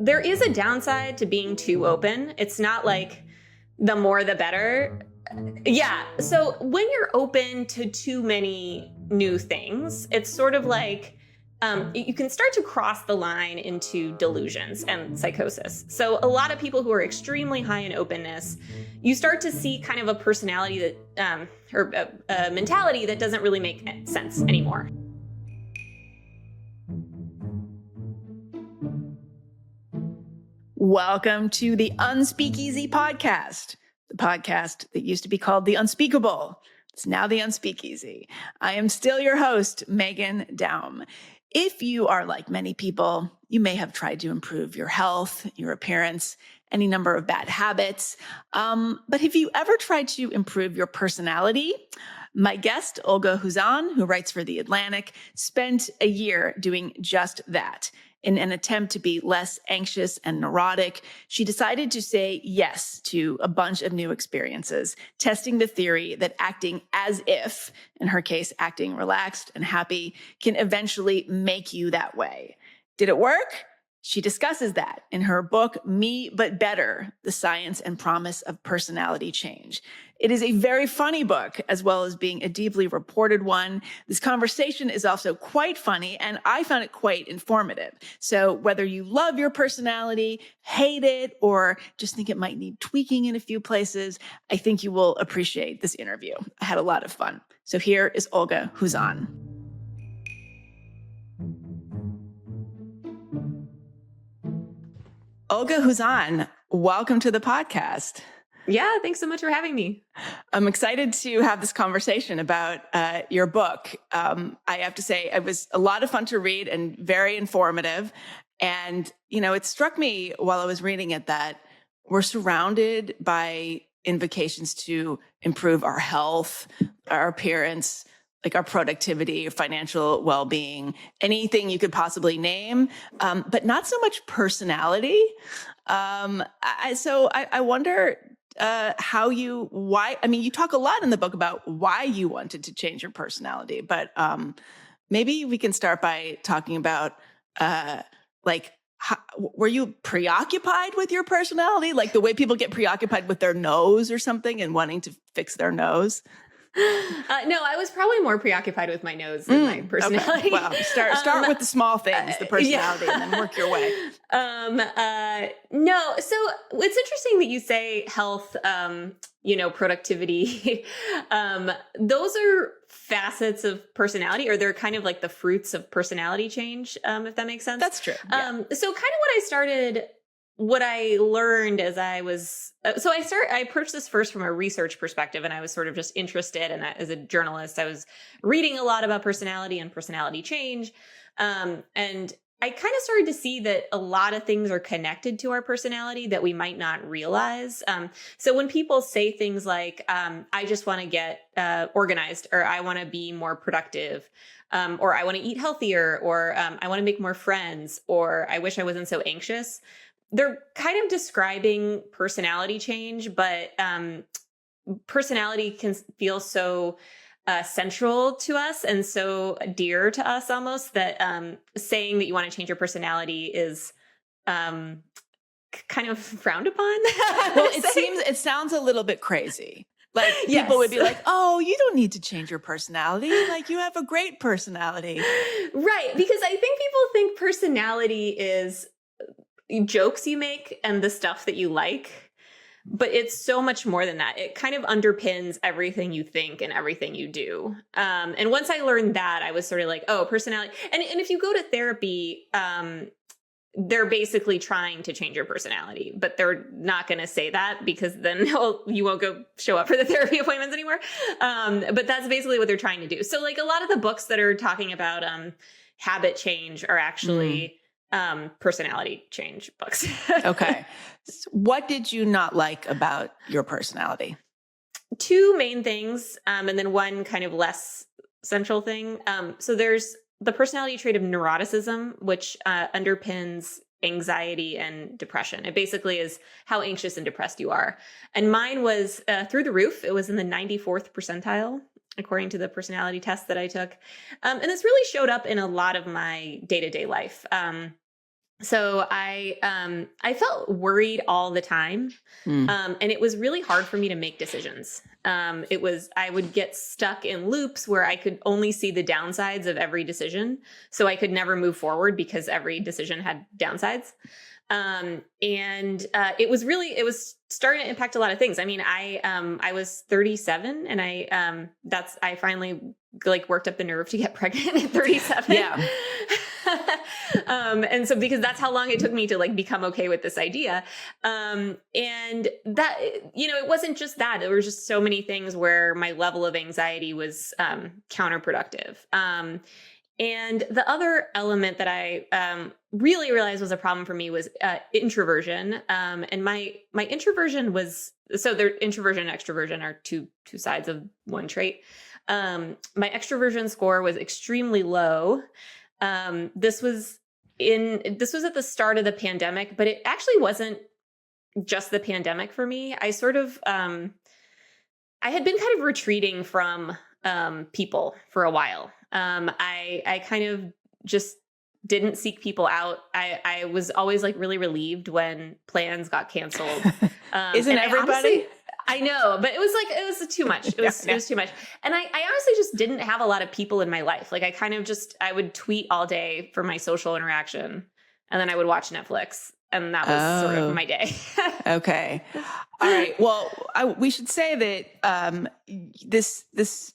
there is a downside to being too open. It's not like the more the better. Yeah. So when you're open to too many new things, it's sort of like you can start to cross the line into delusions and psychosis. So a lot of people who are extremely high in openness, you start to see kind of a personality that, or a mentality that doesn't really make sense anymore. Welcome to the Unspeakeasy podcast, the podcast that used to be called The Unspeakable. It's now The Unspeakeasy. I am still your host, Meghan Daum. If you are like many people, you may have tried to improve your health, your appearance, any number of bad habits. But have you ever tried to improve your personality? My guest, Olga Khazan, who writes for The Atlantic, spent a year doing just that. In an attempt to be less anxious and neurotic, she decided to say yes to a bunch of new experiences, testing the theory that acting as if, in her case, acting relaxed and happy, can eventually make you that way. Did it work? She discusses that in her book, Me But Better, The Science and Promise of Personality Change. It is a very funny book, as well as being a deeply reported one. This conversation is also quite funny, and I found it quite informative. So whether you love your personality, hate it, or just think it might need tweaking in a few places, I think you will appreciate this interview. I had a lot of fun. So here is Olga Khazan. Olga Khazan, welcome to the podcast. Yeah, thanks so much for having me. I'm excited to have this conversation about your book. I have to say, it was a lot of fun to read and very informative. And, it struck me while I was reading it that we're surrounded by invocations to improve our health, our appearance, like our productivity, financial well-being, anything you could possibly name, but not so much personality. So I wonder you talk a lot in the book about why you wanted to change your personality, but maybe we can start by talking about were you preoccupied with your personality? Like the way people get preoccupied with their nose or something and wanting to fix their nose? No, I was probably more preoccupied with my nose than my personality. Okay. Well, start with the small things, the personality, and then work your way. No, so it's interesting that you say health, productivity. Those are facets of personality, or they're kind of like the fruits of personality change, if that makes sense. That's true. Yeah. So kind of what I learned as I approached this first from a research perspective, and I was sort of just interested. And as a journalist, I was reading a lot about personality and personality change. And I kind of started to see that a lot of things are connected to our personality that we might not realize. So when people say things like, I just want to get organized, or I want to be more productive, or I want to eat healthier, or I want to make more friends, or I wish I wasn't so anxious, they're kind of describing personality change, but personality can feel so central to us and so dear to us almost that saying that you want to change your personality is kind of frowned upon. Well, it sounds a little bit crazy. Like people would be like, oh, you don't need to change your personality. Like you have a great personality. Right. Because I think people think personality is jokes you make and the stuff that you like, but it's so much more than that. It kind of underpins everything you think and everything you do. And once I learned that, I was sort of like, oh, personality. And if you go to therapy, they're basically trying to change your personality, but they're not going to say that because then you won't go show up for the therapy appointments anymore. But that's basically what they're trying to do. So like a lot of the books that are talking about habit change are actually personality change books. Okay. What did you not like about your personality? Two main things, and then one kind of less central thing. So there's the personality trait of neuroticism, which underpins anxiety and depression. It basically is how anxious and depressed you are. And mine was through the roof. It was in the 94th percentile, according to the personality test that I took. And this really showed up in a lot of my day-to-day life. So I felt worried all the time. Mm. And it was really hard for me to make decisions. I would get stuck in loops where I could only see the downsides of every decision. So I could never move forward because every decision had downsides. It was starting to impact a lot of things. I mean, I was 37 and I finally like worked up the nerve to get pregnant at 37. Yeah. And so because that's how long it took me to like become okay with this idea. And that, it wasn't just that. There were just so many things where my level of anxiety was counterproductive. And the other element that I really realized was a problem for me was introversion. And my introversion was, so there, introversion and extroversion are two sides of one trait. My extroversion score was extremely low. This was at the start of the pandemic, but it actually wasn't just the pandemic for me. I sort of, I had been kind of retreating from people for a while. I kind of just didn't seek people out. I was always like really relieved when plans got canceled. Isn't everybody? I know, but it was too much. It was too much. And I honestly just didn't have a lot of people in my life. Like I would tweet all day for my social interaction, and then I would watch Netflix, and that was sort of my day. Okay. All right. Well, we should say that this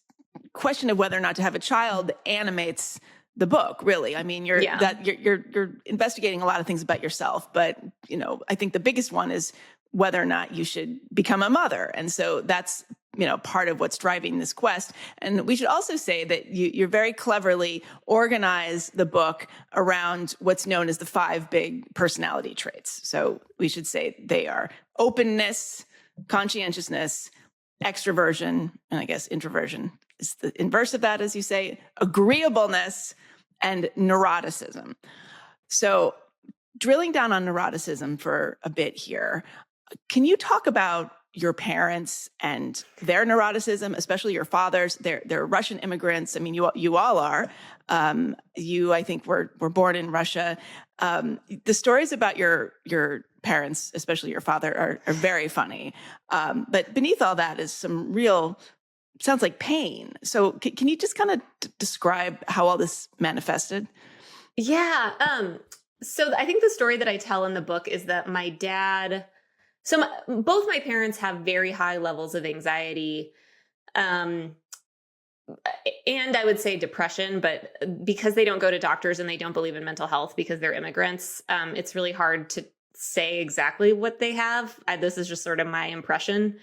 question of whether or not to have a child animates the book, really. I mean, you're investigating a lot of things about yourself, but I think the biggest one is whether or not you should become a mother. And so that's, part of what's driving this quest. And we should also say that you're very cleverly organize the book around what's known as the 5 big personality traits. So we should say they are openness, conscientiousness, extroversion, and I guess introversion is the inverse of that, as you say, agreeableness, and neuroticism. So drilling down on neuroticism for a bit here, can you talk about your parents and their neuroticism, especially your father's? They're Russian immigrants. I mean, you all are. You, I think, were born in Russia. The stories about your parents, especially your father, are very funny. But beneath all that is some real, sounds like pain. So can you just kind of describe how all this manifested? Yeah. So I think the story that I tell in the book is that my dad, both my parents have very high levels of anxiety, and I would say depression, but because they don't go to doctors and they don't believe in mental health because they're immigrants, it's really hard to say exactly what they have. This is just sort of my impression.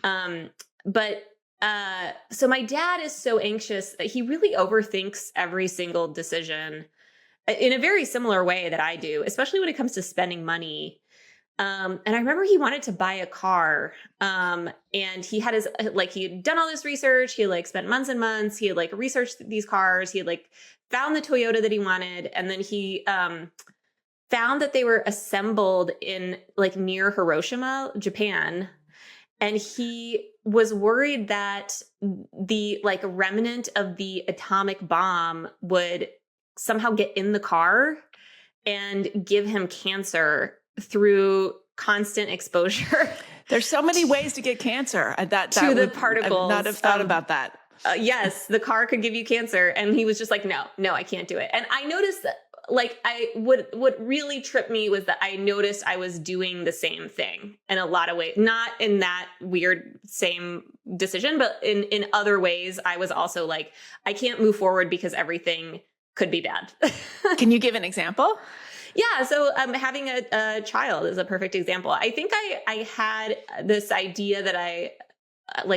So my dad is so anxious that he really overthinks every single decision in a very similar way that I do, especially when it comes to spending money. And I remember he wanted to buy a car, and he had he had done all this research. He had spent months and months. He had researched these cars. He had found the Toyota that he wanted. And then he, found that they were assembled in near Hiroshima, Japan. And he was worried that the remnant of the atomic bomb would somehow get in the car and give him cancer through constant exposure. There's so many ways to get cancer. To the particles. I would not have thought about that. Yes, the car could give you cancer. And he was just like, no, I can't do it. And I noticed that what really tripped me was that I noticed I was doing the same thing in a lot of ways, not in that weird same decision, but in other ways. I was also I can't move forward because everything could be bad. Can you give an example? Yeah. So having a child is a perfect example. I think I had this idea that I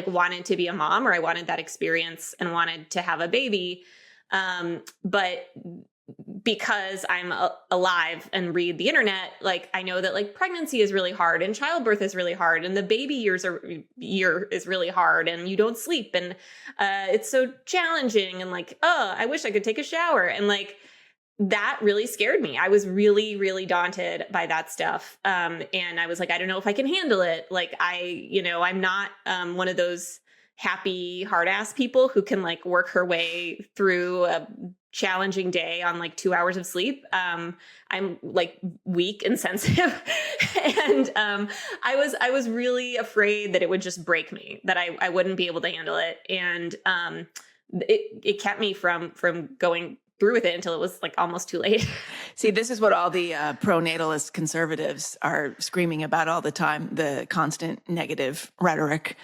wanted to be a mom, or I wanted that experience and wanted to have a baby. But because I'm alive and read the internet, I know that pregnancy is really hard and childbirth is really hard and the baby year is really hard and you don't sleep and it's so challenging and I wish I could take a shower and that really scared me. I was really, really daunted by that stuff. And I was I don't know if I can handle it. I'm not one of those happy hard ass people who can work her way through a challenging day on like 2 hours of sleep. I'm like weak and sensitive. And I was really afraid that it would just break me, that I wouldn't be able to handle it. And it kept me from going through with it until it was like almost too late. See, this is what all the pro-natalist conservatives are screaming about all the time, the constant negative rhetoric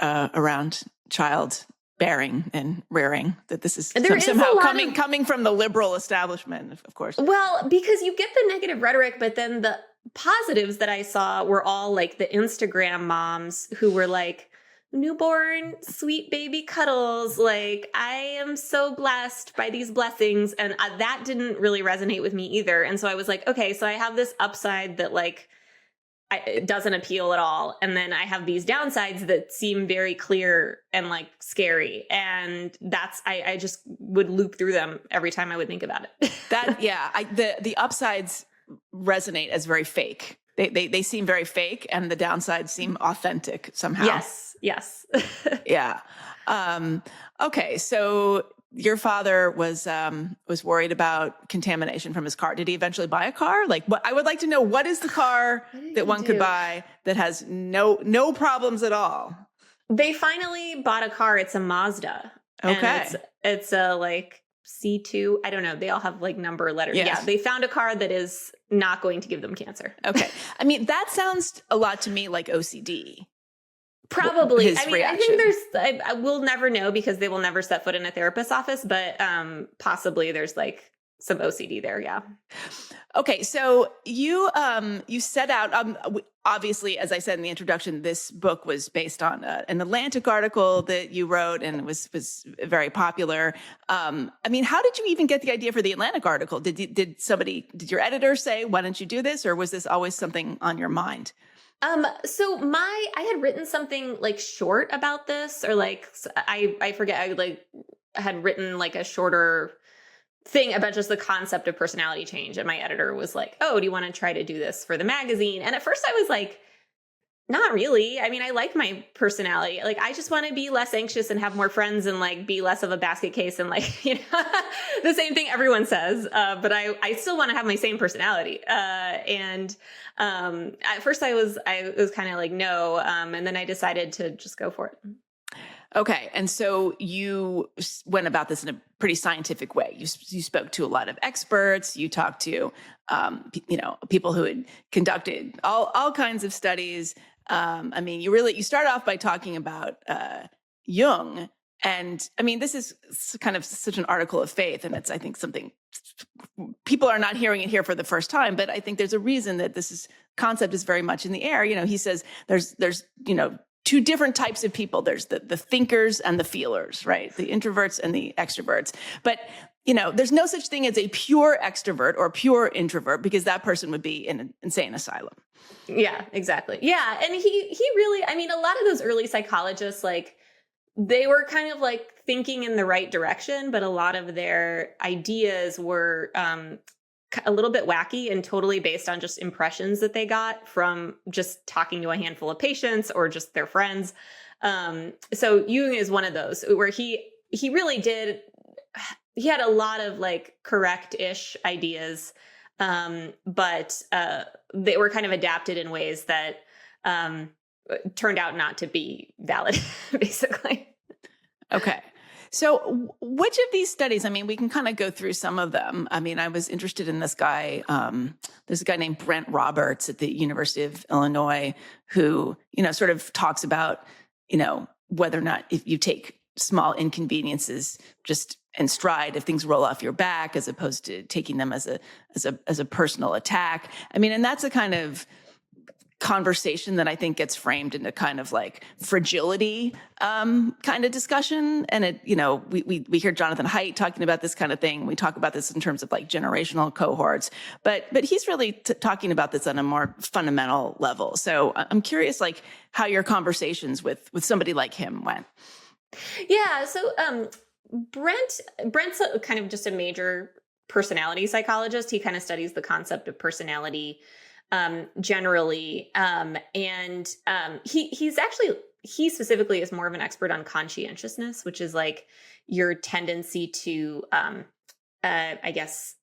around child bearing and rearing, that this is somehow coming from the liberal establishment, of course. Well, because you get the negative rhetoric, but then the positives that I saw were all like the Instagram moms who were like, newborn, sweet baby cuddles. Like, I am so blessed by these blessings. And that didn't really resonate with me either. And so I was like, okay, so I have this upside that like, it doesn't appeal at all. And then I have these downsides that seem very clear and like scary. And that's, I just would loop through them every time I would think about it. The upsides resonate as very fake. They seem very fake, and the downsides seem authentic somehow. Yes. Yeah. Okay. So your father was worried about contamination from his car. Did he eventually buy a car? Like, what I would like to know, what is the car that one could buy that has no problems at all? They finally bought a car. It's a Mazda. Okay. And it's a like C2. I don't know. They all have like number letters. Yes. Yeah. They found a car that is not going to give them cancer. Okay. I mean, that sounds a lot to me like OCD. Probably. I mean, reaction. I think I will never know because they will never set foot in a therapist's office, but possibly there's like some OCD there. Yeah. Okay. So you set out, obviously, as I said in the introduction, this book was based on an Atlantic article that you wrote, and it was very popular. I mean, how did you even get the idea for the Atlantic article? Did your editor say, why don't you do this? Or was this always something on your mind? So I had written something like short about this, or like, I forget, I had written like a shorter thing about just the concept of personality change. And my editor was like, oh, do you want to try to do this for the magazine? And at first I was like, not really. I mean, I like my personality. Like, I just want to be less anxious and have more friends and like be less of a basket case and like, you know, the same thing everyone says. But I still want to have my same personality. And at first I was kind of like, no. And then I decided to just go for it. Okay. And so you went about this in a pretty scientific way. You spoke to a lot of experts. You talked to, people who had conducted all kinds of studies. I mean, you start off by talking about Jung. And I mean, this is kind of such an article of faith. And it's, I think, something people are not hearing it here for the first time. But I think there's a reason that concept is very much in the air. You know, he says there's two different types of people. There's the thinkers and the feelers, right? The introverts and the extroverts. But, there's no such thing as a pure extrovert or pure introvert, because that person would be in an insane asylum. Yeah, exactly. Yeah. And he really, I mean, a lot of those early psychologists, like, they were kind of like thinking in the right direction, but a lot of their ideas were a little bit wacky and totally based on just impressions that they got from just talking to a handful of patients or just their friends. So Jung is one of those where he really did, he had a lot of like correct-ish ideas, but they were kind of adapted in ways that turned out not to be valid, basically. Okay. So which of these studies, I mean, we can kind of go through some of them. I mean, I was interested in this guy. There's a guy named Brent Roberts at the University of Illinois who, sort of talks about, whether or not if you take small inconveniences just in stride, if things roll off your back, as opposed to taking them as a personal attack. I mean, and that's a kind of conversation that I think gets framed into kind of like fragility kind of discussion. And it, we hear Jonathan Haidt talking about this kind of thing. We talk about this in terms of like generational cohorts, but he's really talking about this on a more fundamental level. So I'm curious, like, how your conversations with somebody like him went. Yeah. So Brent's kind of just a major personality psychologist. He kind of studies the concept of personality generally. He specifically is more of an expert on conscientiousness, which is like your tendency to I guess,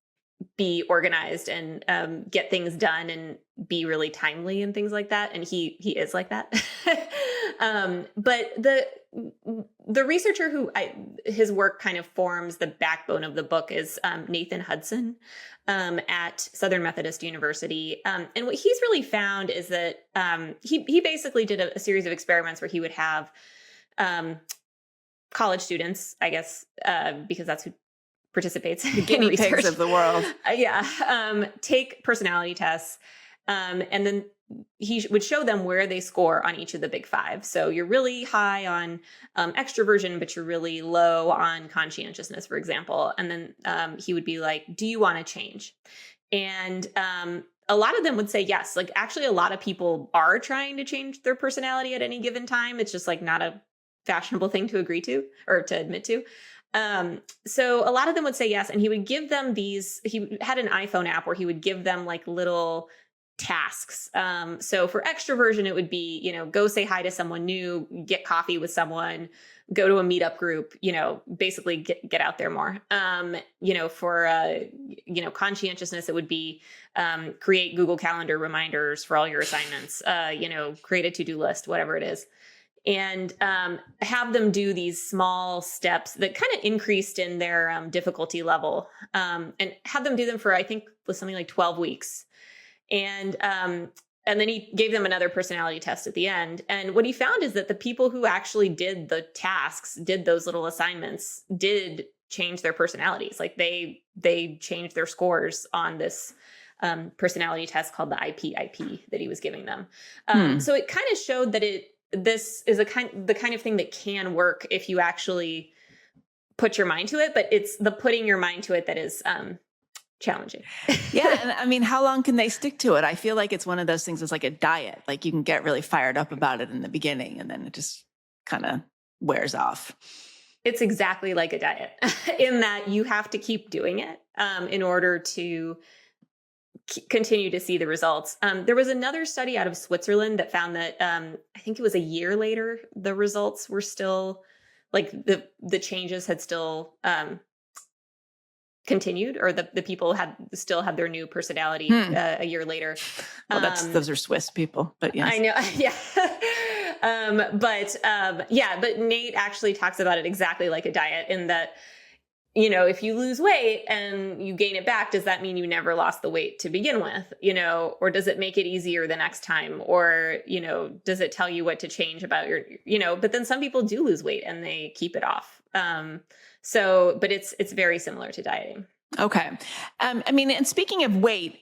be organized and get things done and be really timely and things like that. And he is like that. But the researcher his work kind of forms the backbone of the book is Nathan Hudson at Southern Methodist University. And what he's really found is that he basically did a series of experiments where he would have college students, I guess, because that's who participates in Guinea research. pigs of the world. Take personality tests. And then he would show them where they score on each of the big five. So you're really high on extroversion, but you're really low on conscientiousness, for example. And then he would be like, do you want to change? And a lot of them would say yes. Like, actually, a lot of people are trying to change their personality at any given time. It's just like not a fashionable thing to agree to or to admit to. So a lot of them would say yes. And he would give them he had an iPhone app where he would give them like little tasks. So for extroversion, it would be, go say hi to someone new, get coffee with someone, go to a meetup group, basically get out there more. For, conscientiousness, it would be, create Google Calendar reminders for all your assignments, create a to-do list, whatever it is. And have them do these small steps that kind of increased in their difficulty level, and have them do them for, I think, was something like 12 weeks. And then he gave them another personality test at the end. And what he found is that the people who actually did the tasks, did those little assignments, did change their personalities. Like they changed their scores on this personality test called the IPIP that he was giving them. So it kind of showed that this is the kind of thing that can work if you actually put your mind to it, but it's the putting your mind to it that is challenging. Yeah. And I mean, how long can they stick to it? I feel like it's one of those things that's like a diet. Like you can get really fired up about it in the beginning and then it just kind of wears off. It's exactly like a diet in that you have to keep doing it in order to continue to see the results. There was another study out of Switzerland that found that I think it was a year later, the results were still like the changes had still continued, or the people still had their new personality a year later. Well, those are Swiss people, but yes. I know. Yeah. But Nate actually talks about it exactly like a diet in that, if you lose weight and you gain it back, does that mean you never lost the weight to begin with? Or does it make it easier the next time? Or, does it tell you what to change about but then some people do lose weight and they keep it off. But it's very similar to dieting. Okay. And speaking of weight,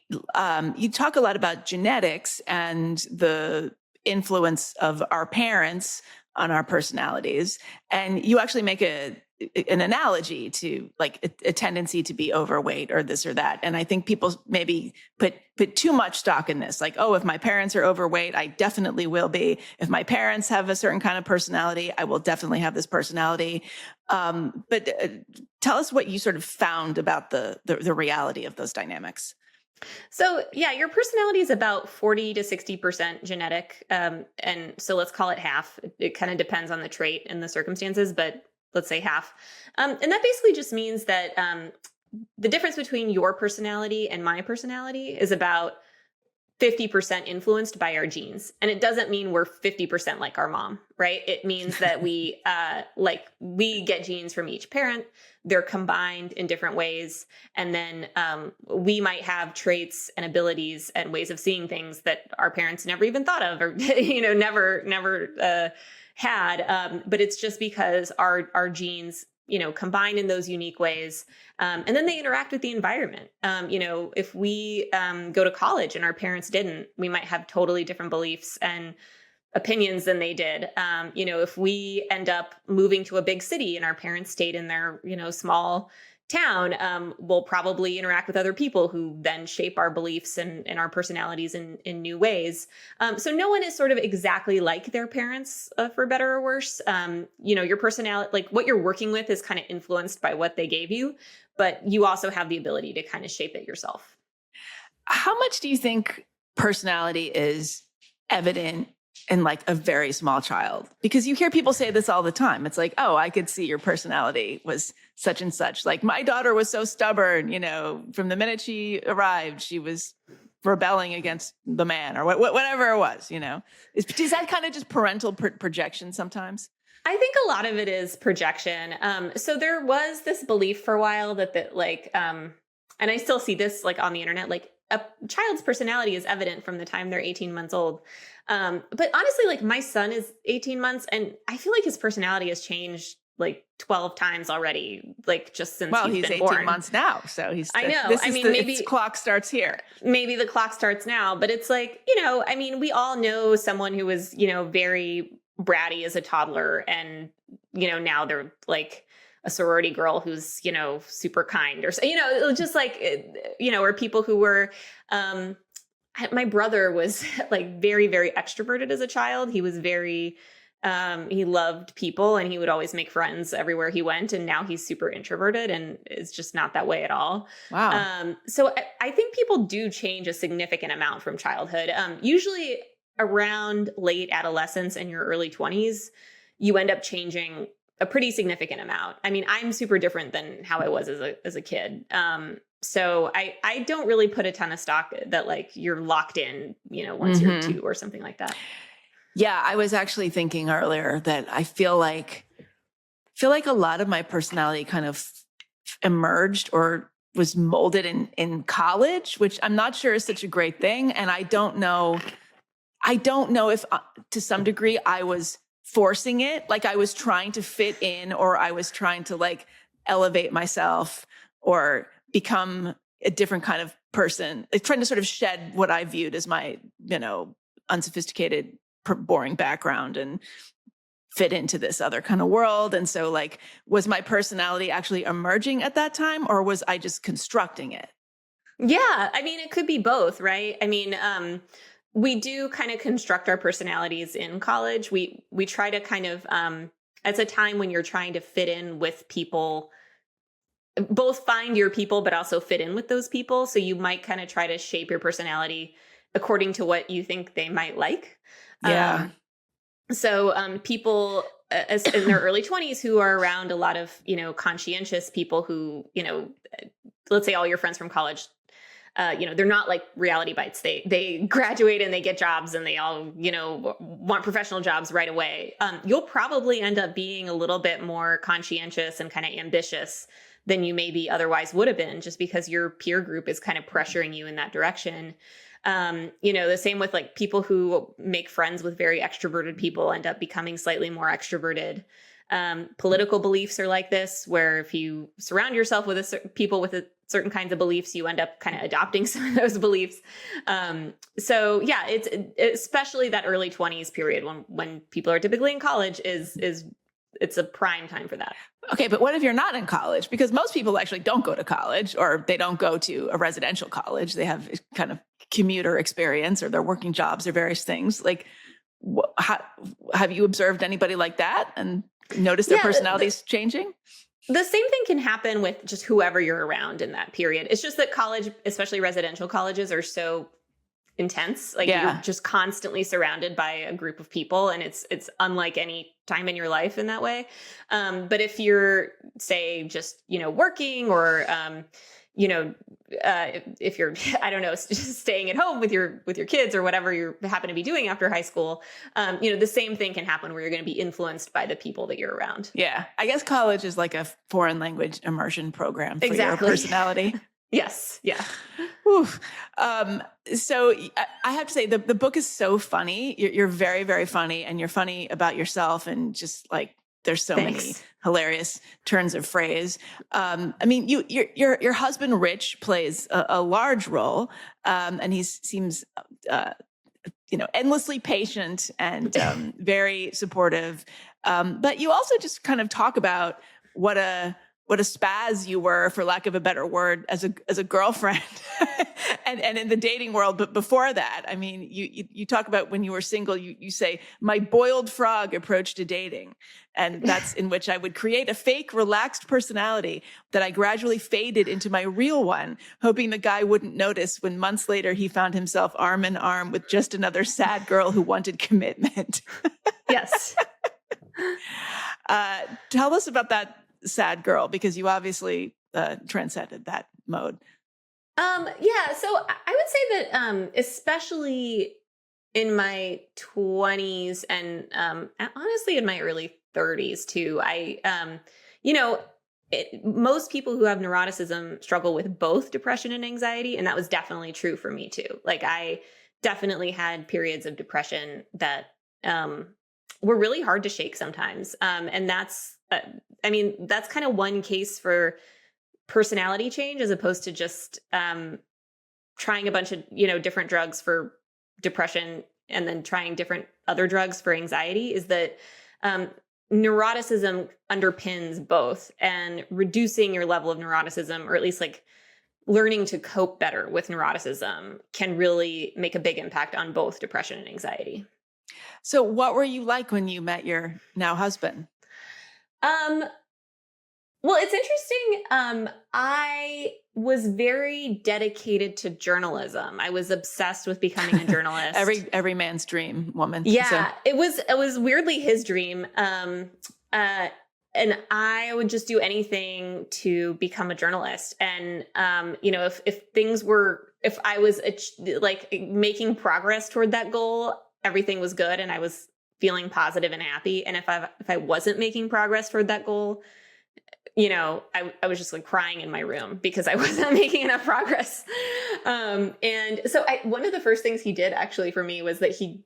you talk a lot about genetics and the influence of our parents on our personalities. And you actually make an analogy to like a tendency to be overweight or this or that. And I think people maybe put too much stock in this. Like, oh, if my parents are overweight, I definitely will be. If my parents have a certain kind of personality, I will definitely have this personality. But tell us what you sort of found about the reality of those dynamics. So yeah, your personality is about 40 to 60% genetic. And so let's call it half. It kind of depends on the trait and the circumstances, but let's say half. And that basically just means that the difference between your personality and my personality is about 50% influenced by our genes. And it doesn't mean we're 50% like our mom, right? It means that we get genes from each parent. They're combined in different ways. And then we might have traits and abilities and ways of seeing things that our parents never even thought of or, never had. But it's just because our genes, combine in those unique ways. And then they interact with the environment. If we go to college and our parents didn't, we might have totally different beliefs and opinions than they did. If we end up moving to a big city and our parents stayed in their, small town, we'll probably interact with other people who then shape our beliefs and our personalities in new ways. So no one is sort of exactly like their parents, for better or worse. Your personality, like what you're working with is kind of influenced by what they gave you, but you also have the ability to kind of shape it yourself. How much do you think personality is evident in like a very small child? Because you hear people say this all the time. It's like, oh, I could see your personality was such and such. Like my daughter was so stubborn, you know, from the minute she arrived, she was rebelling against the man or whatever it was, you know. Is that kind of just parental projection sometimes? I think a lot of it is projection. So there was this belief for a while that like, and I still see this like on the internet, like a child's personality is evident from the time they're 18 months old. But honestly, like my son is 18 months and I feel like his personality has changed like 12 times already, like just since he's been 18 born. months now. So I know. I mean, maybe the clock starts here. Maybe the clock starts now, but it's like, you know, I mean, we all know someone who was, you know, very bratty as a toddler and, you know, now they're like a sorority girl who's, you know, super kind or, you know, just like, you know, or people who were, my brother was like very, very extroverted as a child. He was very, he loved people and he would always make friends everywhere he went. And now he's super introverted and is just not that way at all. Wow. So I think people do change a significant amount from childhood. Usually around late adolescence and your early 20s, you end up changing a pretty significant amount. I mean, I'm super different than how I was as a kid. So I don't really put a ton of stock that like you're locked in, you know, once you're 2 or something like that. Yeah, I was actually thinking earlier that I feel like a lot of my personality kind of emerged or was molded in college, which I'm not sure is such a great thing. And I don't know if to some degree I was forcing it, like I was trying to fit in or I was trying to like elevate myself or become a different kind of person, like trying to sort of shed what I viewed as my, you know, unsophisticated, boring background and fit into this other kind of world. And so like, was my personality actually emerging at that time or was I just constructing it? Yeah. I mean, it could be both, right? I mean, we do kind of construct our personalities in college. We try to kind of, it's a time when you're trying to fit in with people, both find your people, but also fit in with those people. So you might kind of try to shape your personality according to what you think they might like. Yeah. So people in their early 20s who are around a lot of, you know, conscientious people who, you know, let's say all your friends from college, you know, they're not like reality bites. They graduate and they get jobs and they all, you know, want professional jobs right away. You'll probably end up being a little bit more conscientious and kind of ambitious than you maybe otherwise would have been, just because your peer group is kind of pressuring you in that direction. You know, the same with like people who make friends with very extroverted people end up becoming slightly more extroverted. Political beliefs are like this, where if you surround yourself with people with certain kinds of beliefs, you end up kind of adopting some of those beliefs. So yeah, it's especially that early 20s period when people are typically in college it's a prime time for that. Okay, but what if you're not in college? Because most people actually don't go to college or they don't go to a residential college. They have kind of commuter experience or they're working jobs or various things. Like, have you observed anybody like that and noticed their personalities changing? The same thing can happen with just whoever you're around in that period. It's just that college, especially residential colleges, are so intense. Like you're just constantly surrounded by a group of people and it's unlike any time in your life in that way. But if you're, say, just, you know, working or, you know, if you're, I don't know, just staying at home with your kids or whatever you happen to be doing after high school, you know, the same thing can happen where you're going to be influenced by the people that you're around. Yeah. I guess college is like a foreign language immersion program for your personality. Yes. Yeah. So I have to say the book is so funny. You're very, very funny and you're funny about yourself and just like, there's so many hilarious turns of phrase. I mean, your husband, Rich, plays a large role. And he seems, you know, endlessly patient and very supportive. But you also just kind of talk about what a spaz you were, for lack of a better word, as a girlfriend and in the dating world. But before that, I mean, you talk about when you were single, you say, my boiled frog approach to dating. And that's in which I would create a fake relaxed personality that I gradually faded into my real one, hoping the guy wouldn't notice when months later he found himself arm in arm with just another sad girl who wanted commitment. Yes. Tell us about that sad girl? Because you obviously transcended that mode. Yeah. So I would say that, especially in my 20s and, honestly in my early 30s too, you know, most people who have neuroticism struggle with both depression and anxiety. And that was definitely true for me too. Like I definitely had periods of depression that, were really hard to shake sometimes. And that's, that's kind of one case for personality change as opposed to just, trying a bunch of, different drugs for depression and then trying different other drugs for anxiety, is that, neuroticism underpins both, and reducing your level of neuroticism, or at least like learning to cope better with neuroticism, can really make a big impact on both depression and anxiety. So what were you like when you met your now husband? Well, it's interesting. I was very dedicated to journalism. I was obsessed with becoming a journalist. Every man's dream, woman. Yeah, So. it was weirdly his dream. And I would just do anything to become a journalist. And if I was like making progress toward that goal, everything was good, and I was feeling positive and happy. And if I wasn't making progress toward that goal, I was just like crying in my room because I wasn't making enough progress. And so one of the first things he did actually for me was that he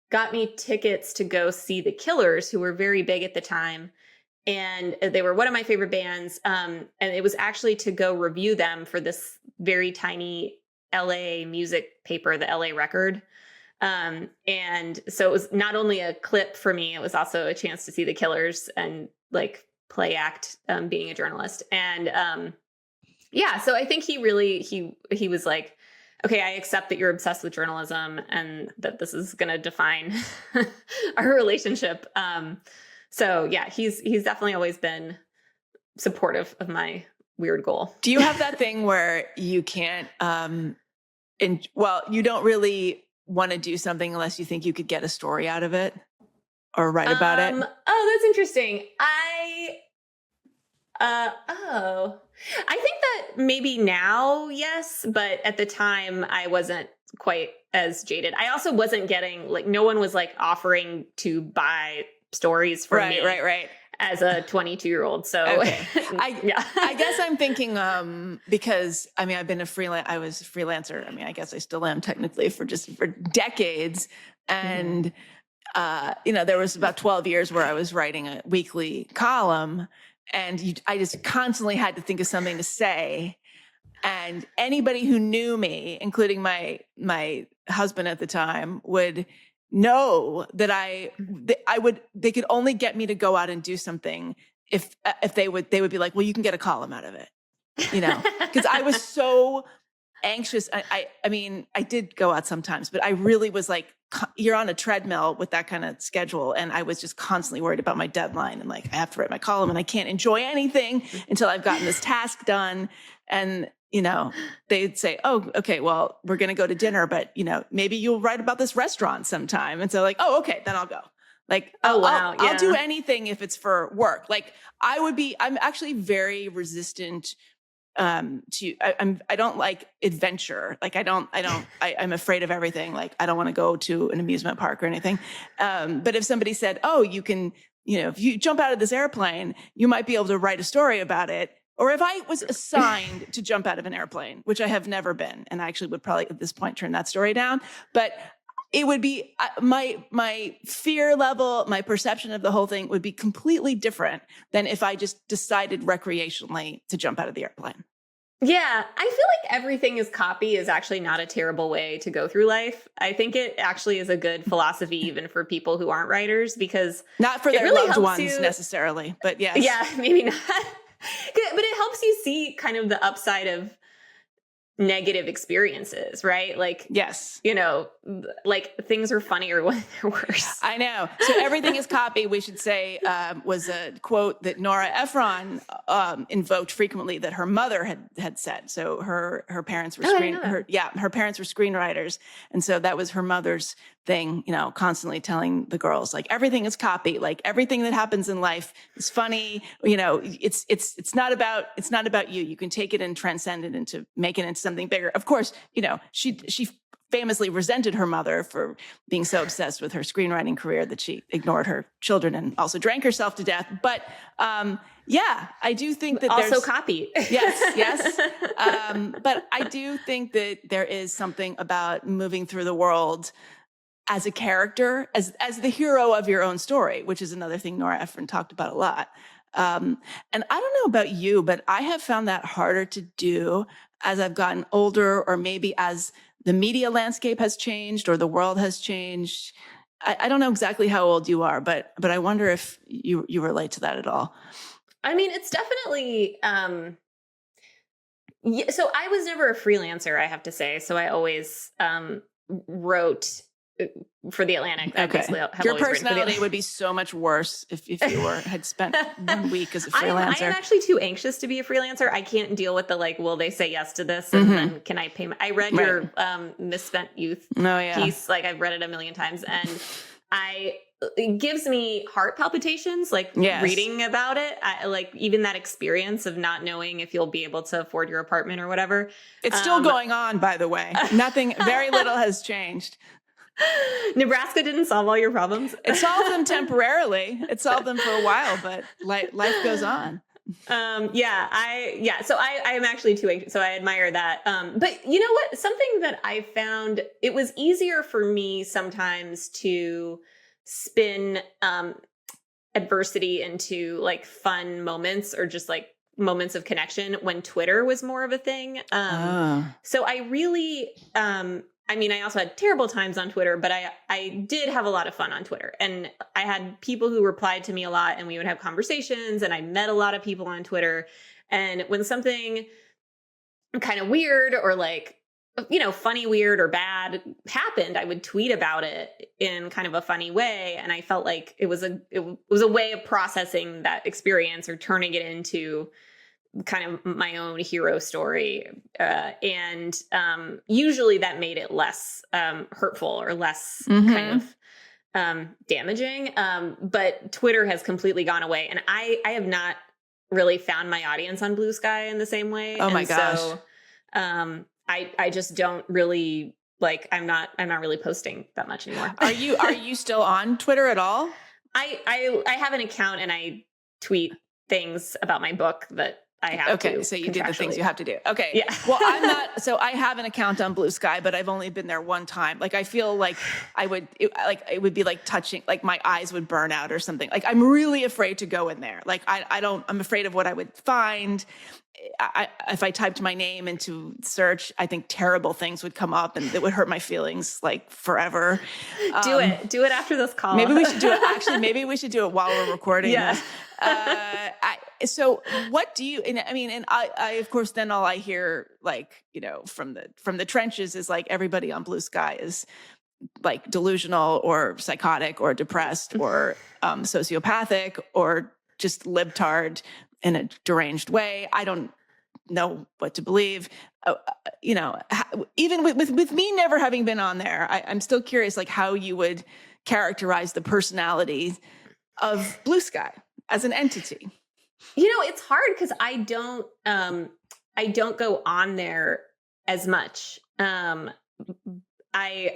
got me tickets to go see the Killers, who were very big at the time. And they were one of my favorite bands. And it was actually to go review them for this very tiny LA music paper, the LA Record. And so it was not only a clip for me, it was also a chance to see the Killers and like play act, being a journalist. And, so I think he really, he was like, okay, I accept that you're obsessed with journalism and that this is going to define our relationship. So yeah, he's definitely always been supportive of my weird goal. Do you have that thing where you can't, you don't really want to do something unless you think you could get a story out of it or write about it? Oh, that's interesting. I think that maybe now, yes, but at the time I wasn't quite as jaded. I also wasn't getting no one was like offering to buy stories for me. Right. As a 22-year-old. So okay. I guess I'm thinking, because I was a freelancer. I guess I still am technically for decades. And, there was about 12 years where I was writing a weekly column, and I just constantly had to think of something to say. And anybody who knew me, including my husband at the time, would know that they could only get me to go out and do something if they would be like, well, you can get a column out of it, because I was so anxious. I did go out sometimes, but I really was like, you're on a treadmill with that kind of schedule. And I was just constantly worried about my deadline and like, I have to write my column and I can't enjoy anything until I've gotten this task done. And, they'd say, oh, okay, well, we're going to go to dinner, but maybe you'll write about this restaurant sometime. And so like, oh, okay, then I'll go. Like, I'll do anything if it's for work. Like I'm actually very resistant I don't like adventure. Like I'm afraid of everything. Like I don't want to go to an amusement park or anything. But if somebody said, oh, you can, if you jump out of this airplane, you might be able to write a story about it. Or if I was assigned to jump out of an airplane, which I have never been, and I actually would probably at this point turn that story down, but it would be my fear level, my perception of the whole thing would be completely different than if I just decided recreationally to jump out of the airplane. Yeah, I feel like everything is copy is actually not a terrible way to go through life. I think it actually is a good philosophy even for people who aren't writers, because not for their really loved ones necessarily, but yes. Yeah, maybe not. But it helps you see kind of the upside of negative experiences, right? Like, yes. Like things are funnier when they're worse. I know. So everything is copy, we should say, was a quote that Nora Ephron invoked frequently that her mother had said. So her parents were her parents were screenwriters, and so that was her mother's thing, constantly telling the girls, like, everything is copy, like everything that happens in life is funny. It's not about you. You can take it and transcend it into make it into something bigger. Of course, she famously resented her mother for being so obsessed with her screenwriting career that she ignored her children and also drank herself to death. But I do think that also copy. Yes. But I do think that there is something about moving through the world as a character, as the hero of your own story, which is another thing Nora Ephron talked about a lot. And I don't know about you, but I have found that harder to do as I've gotten older, or maybe as the media landscape has changed or the world has changed. I don't know exactly how old you are, but I wonder if you relate to that at all. I mean, it's definitely, so I was never a freelancer, I have to say. So I always wrote for The Atlantic. Okay. Your personality would be so much worse if you had spent 1 week as a freelancer. I am actually too anxious to be a freelancer. I can't deal with the, like, will they say yes to this? And then can I pay I read your Misspent Youth piece. Like, I've read it a million times, and it gives me heart palpitations, like reading about it. Like, even that experience of not knowing if you'll be able to afford your apartment or whatever. It's still going on, by the way. Very little has changed. Nebraska didn't solve all your problems. It solved them temporarily. It solved them for a while, but life goes on. So I am actually too anxious. So I admire that. But you know what? Something that I found, it was easier for me sometimes to spin adversity into, like, fun moments, or just, like, moments of connection when Twitter was more of a thing. So I really, I also had terrible times on Twitter, but I did have a lot of fun on Twitter. And I had people who replied to me a lot, and we would have conversations, and I met a lot of people on Twitter. And when something kind of weird, or, like, funny, weird, or bad happened, I would tweet about it in kind of a funny way. And I felt like it was a way of processing that experience, or turning it into kind of my own hero story. And usually that made it less hurtful, or less kind of damaging. But Twitter has completely gone away. And I have not really found my audience on Blue Sky in the same way. Oh my gosh. So I just don't really, like, I'm not really posting that much anymore. Are you still on Twitter at all? I have an account, and I tweet things about my book that I have to. Okay, so you do the things you have to do. Okay. Yeah. Well, I'm not. So I have an account on Blue Sky, but I've only been there one time. Like, I feel like it would be like touching, like my eyes would burn out or something. Like, I'm really afraid to go in there. Like, I'm afraid of what I would find. If I typed my name into search, I think terrible things would come up, and it would hurt my feelings, like, forever. Do it after this call. Maybe we should do it. Actually, maybe we should do it while we're recording this. So what do you, and I, of course, then all I hear, like, from the trenches is, like, everybody on Blue Sky is, like, delusional or psychotic or depressed or sociopathic or just libtard in a deranged way. I don't know what to believe. Even with me never having been on there, I'm still curious, like, how you would characterize the personality of Blue Sky as an entity. It's hard because I don't go on there as much. I'm not,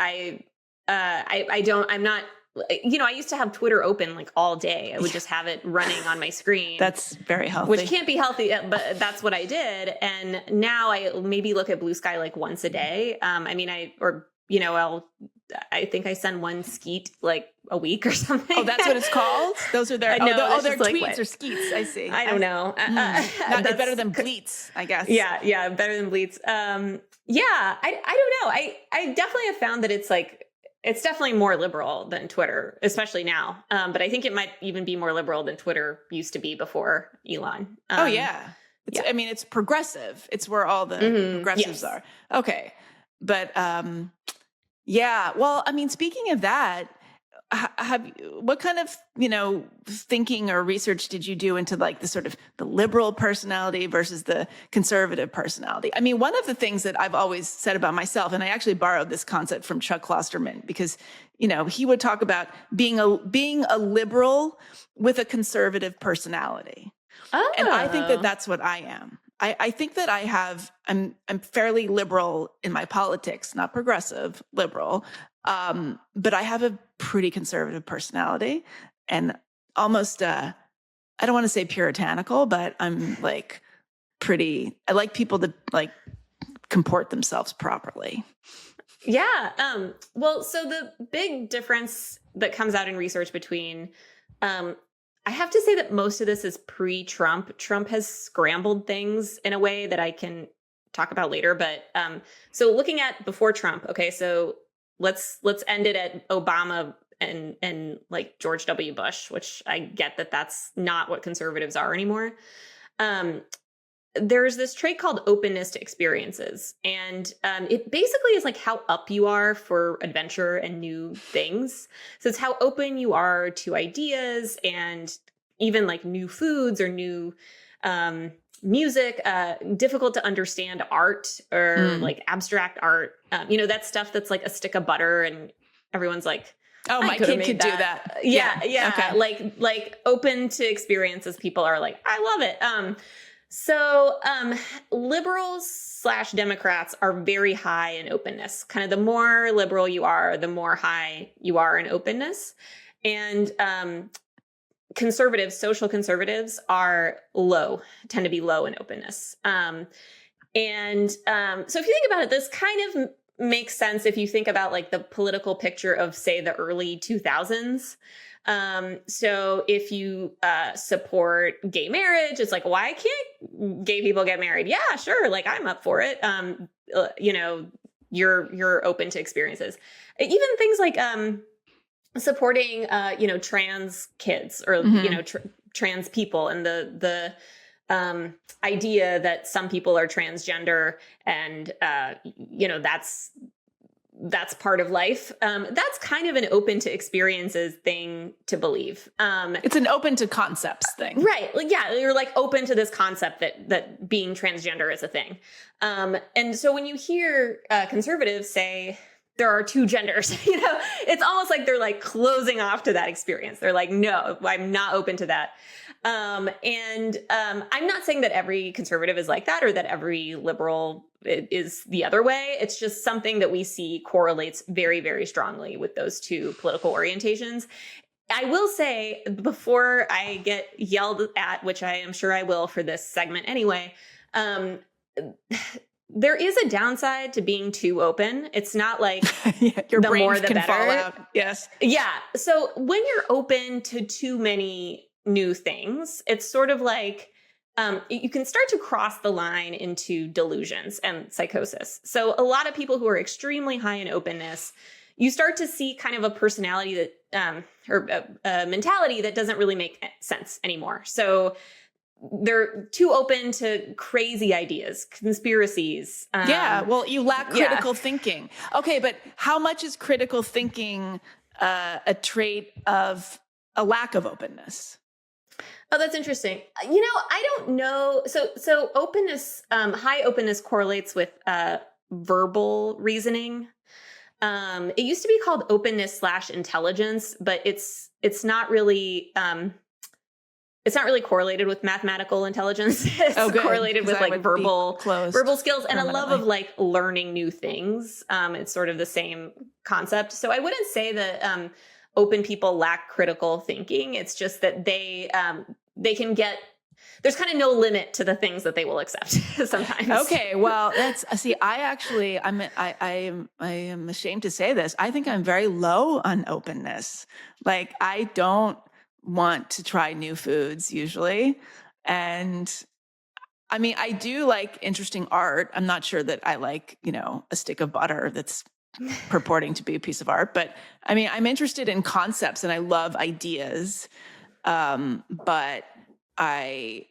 I used to have Twitter open, like, all day. I would just have it running on my screen. That's very healthy. Which can't be healthy, but that's what I did. And now I maybe look at Blue Sky, like, once a day. I think I send one skeet, like, a week or something. Oh, that's what it's called? Those are their, they're tweets or skeets. I see. I don't know. That's better than bleats, I guess. Yeah, better than bleats. I don't know. I definitely have found that it's, like, it's definitely more liberal than Twitter, especially now. But I think it might even be more liberal than Twitter used to be before Elon. Oh, yeah. It's, I mean, it's progressive. It's where all the progressives are. Okay. But, yeah, well, I mean, speaking of that, what kind of, thinking or research did you do into like the sort of the liberal personality versus the conservative personality? I mean, one of the things that I've always said about myself, and I actually borrowed this concept from Chuck Klosterman, because, he would talk about being a liberal with a conservative personality. Oh. And I think that that's what I am. I think that I'm fairly liberal in my politics, not progressive, liberal. But I have a pretty conservative personality, and almost, I don't want to say puritanical, but I'm like I like people that like comport themselves properly. Yeah. Well, so the big difference that comes out in research between, I have to say that most of this is pre-Trump. Trump has scrambled things in a way that I can talk about later. But so looking at before Trump, okay, so let's end it at Obama and like George W. Bush, which I get that that's not what conservatives are anymore. There's this trait called openness to experiences. And it basically is like how up you are for adventure and new things. So it's how open you are to ideas and even like new foods or new music, difficult to understand art or like abstract art. That stuff that's like a stick of butter and everyone's like, oh, my kid could do that. Yeah. Okay. Like open to experiences. People are like, I love it. So liberals / Democrats are very high in openness. Kind of the more liberal you are, the more high you are in openness. And social conservatives are tend to be low in openness. So if you think about it, this kind of makes sense if you think about like the political picture of, say, the early 2000s. So if you support gay marriage, it's like, why can't gay people get married? Yeah, sure. Like I'm up for it. You're open to experiences. Even things like supporting trans kids or trans people, and the idea that some people are transgender and that's part of life. That's kind of an open to experiences thing to believe. It's an open to concepts thing. Right. Like, yeah, you're like open to this concept that being transgender is a thing. And so when you hear conservatives say there are two genders, it's almost like they're like closing off to that experience. They're like, no, I'm not open to that. I'm not saying that every conservative is like that or that every liberal is the other way. It's just something that we see correlates very, very strongly with those two political orientations. I will say, before I get yelled at, which I am sure I will for this segment anyway, there is a downside to being too open. It's not like your the brain more the can better. Fall out. Yes. Yeah. So when you're open to too many new things, it's sort of like you can start to cross the line into delusions and psychosis. So a lot of people who are extremely high in openness, you start to see kind of a personality that or a mentality that doesn't really make sense anymore. So they're too open to crazy ideas, conspiracies. Well, you lack critical thinking. Okay, but how much is critical thinking a trait of a lack of openness? Oh, that's interesting. I don't know. So openness, high openness correlates with verbal reasoning. It used to be called openness / intelligence, but it's not really correlated with mathematical intelligence. It's correlated with like verbal skills and a love of like learning new things. It's sort of the same concept. So I wouldn't say that open people lack critical thinking. It's just that they can get, there's kind of no limit to the things that they will accept sometimes. Okay. Well, I am ashamed to say this. I think I'm very low on openness. Like I don't want to try new foods usually. And I mean, I do like interesting art. I'm not sure that I like, a stick of butter that's purporting to be a piece of art, but I mean, I'm interested in concepts and I love ideas. But I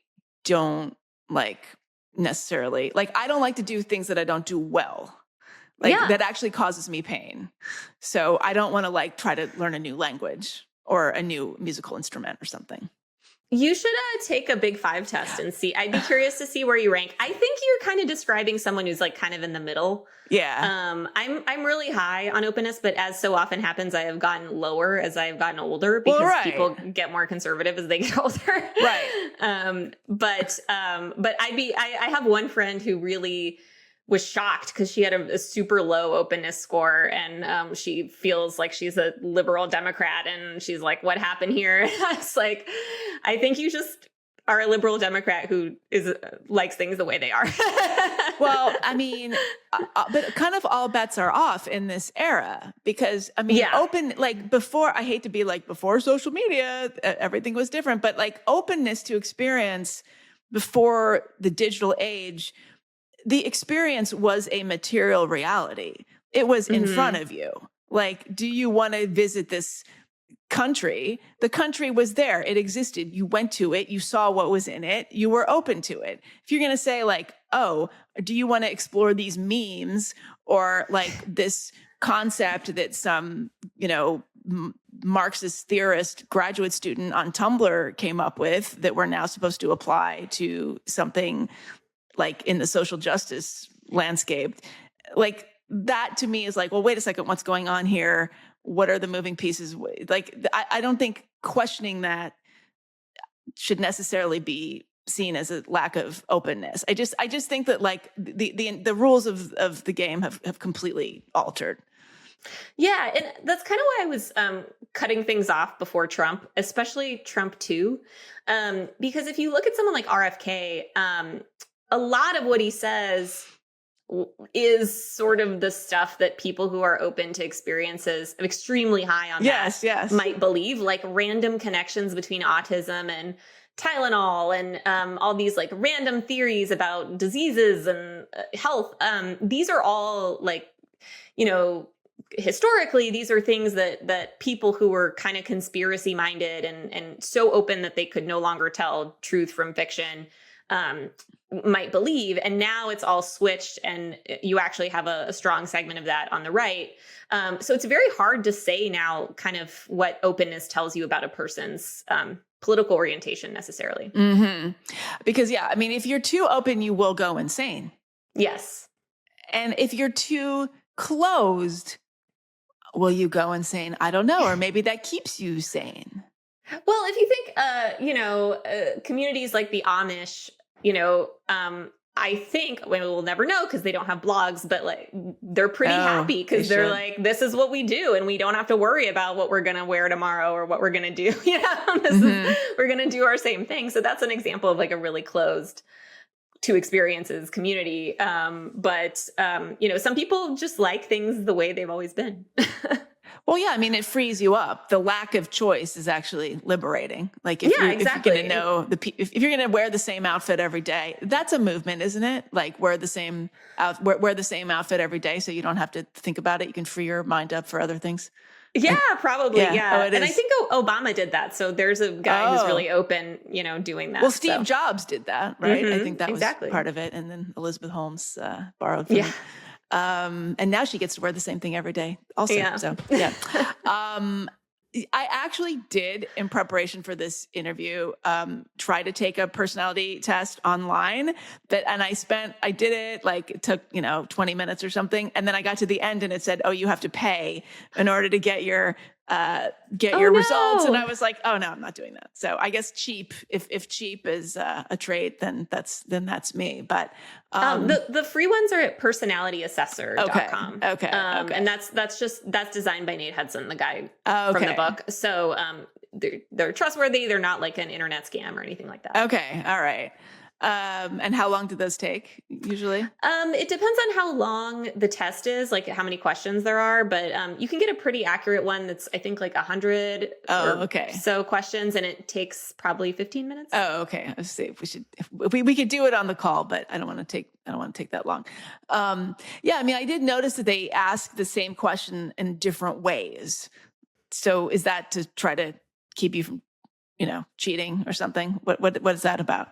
don't like necessarily, like, I don't like to do things that I don't do well. Like that actually causes me pain. So I don't want to like try to learn a new language or a new musical instrument or something. You should take a Big Five test and see. I'd be curious to see where you rank. I think you're kind of describing someone who's like kind of in the middle. Yeah. I'm really high on openness, but as so often happens, I have gotten lower as I've gotten older because people get more conservative as they get older. Right. But I have one friend who really was shocked because she had a super low openness score, and she feels like she's a liberal Democrat, and she's like, what happened here? I was like, I think you just are a liberal Democrat who likes things the way they are. Well, I mean, but kind of all bets are off in this era because, I mean, open, like before, I hate to be like before social media, everything was different, but like openness to experience before the digital age, the experience was a material reality. It was in front of you. Like, do you want to visit this country? The country was there. It existed. You went to it. You saw what was in it. You were open to it. If you're going to say like, oh, do you want to explore these memes or like this concept that some, Marxist theorist graduate student on Tumblr came up with that we're now supposed to apply to something like in the social justice landscape, like that to me is like, well, wait a second, what's going on here? What are the moving pieces? Like, I don't think questioning that should necessarily be seen as a lack of openness. I just think that like the rules of the game have completely altered. Yeah, and that's kind of why I was cutting things off before Trump, especially Trump 2. Because if you look at someone like RFK, a lot of what he says is sort of the stuff that people who are open to experiences extremely high on that might believe, like random connections between autism and Tylenol and all these like random theories about diseases and health. These are all like, historically, these are things that people who were kind of conspiracy minded and so open that they could no longer tell truth from fiction might believe. And now it's all switched, and you actually have a strong segment of that on the right. So it's very hard to say now kind of what openness tells you about a person's political orientation necessarily. Mm-hmm. Because, I mean, if you're too open, you will go insane. Yes. And if you're too closed, will you go insane? I don't know. Or maybe that keeps you sane. Well, if you think, communities like the Amish, I think we'll never know because they don't have blogs, but like they're pretty happy because they're like, this is what we do, and we don't have to worry about what we're going to wear tomorrow or what we're going to do. We're going to do our same thing. So that's an example of like a really closed to experiences community. But some people just like things the way they've always been. Well, yeah, I mean, it frees you up. The lack of choice is actually liberating. Like if you're going to know if you're going to wear the same outfit every day, that's a movement, isn't it? Like wear the same outfit every day, so you don't have to think about it. You can free your mind up for other things. Yeah, probably. Yeah. Oh, and I think Obama did that. So there's a guy who's really open, doing that. Well, Steve Jobs did that, right? I think that was part of it. And then Elizabeth Holmes borrowed from him. And now she gets to wear the same thing every day also. Yeah. So, yeah. I actually did, in preparation for this interview, try to take a personality test online, and I did it, like it took, 20 minutes or something. And then I got to the end and it said, oh, you have to pay in order to get your results. And I was like, oh no, I'm not doing that. So I guess cheap, if cheap is a trait, then that's me. But the free ones are at personalityassessor.com. Okay. And that's designed by Nate Hudson, the guy from the book. So they're trustworthy. They're not like an internet scam or anything like that. Okay. All right. And how long do those take usually? It depends on how long the test is, like how many questions there are, but you can get a pretty accurate one that's, I think, like 100 so questions, and it takes probably 15 minutes. Oh, okay. Let's see if we could do it on the call, but I don't want to take that long. I mean, I did notice that they ask the same question in different ways. So is that to try to keep you from cheating or something? What is that about?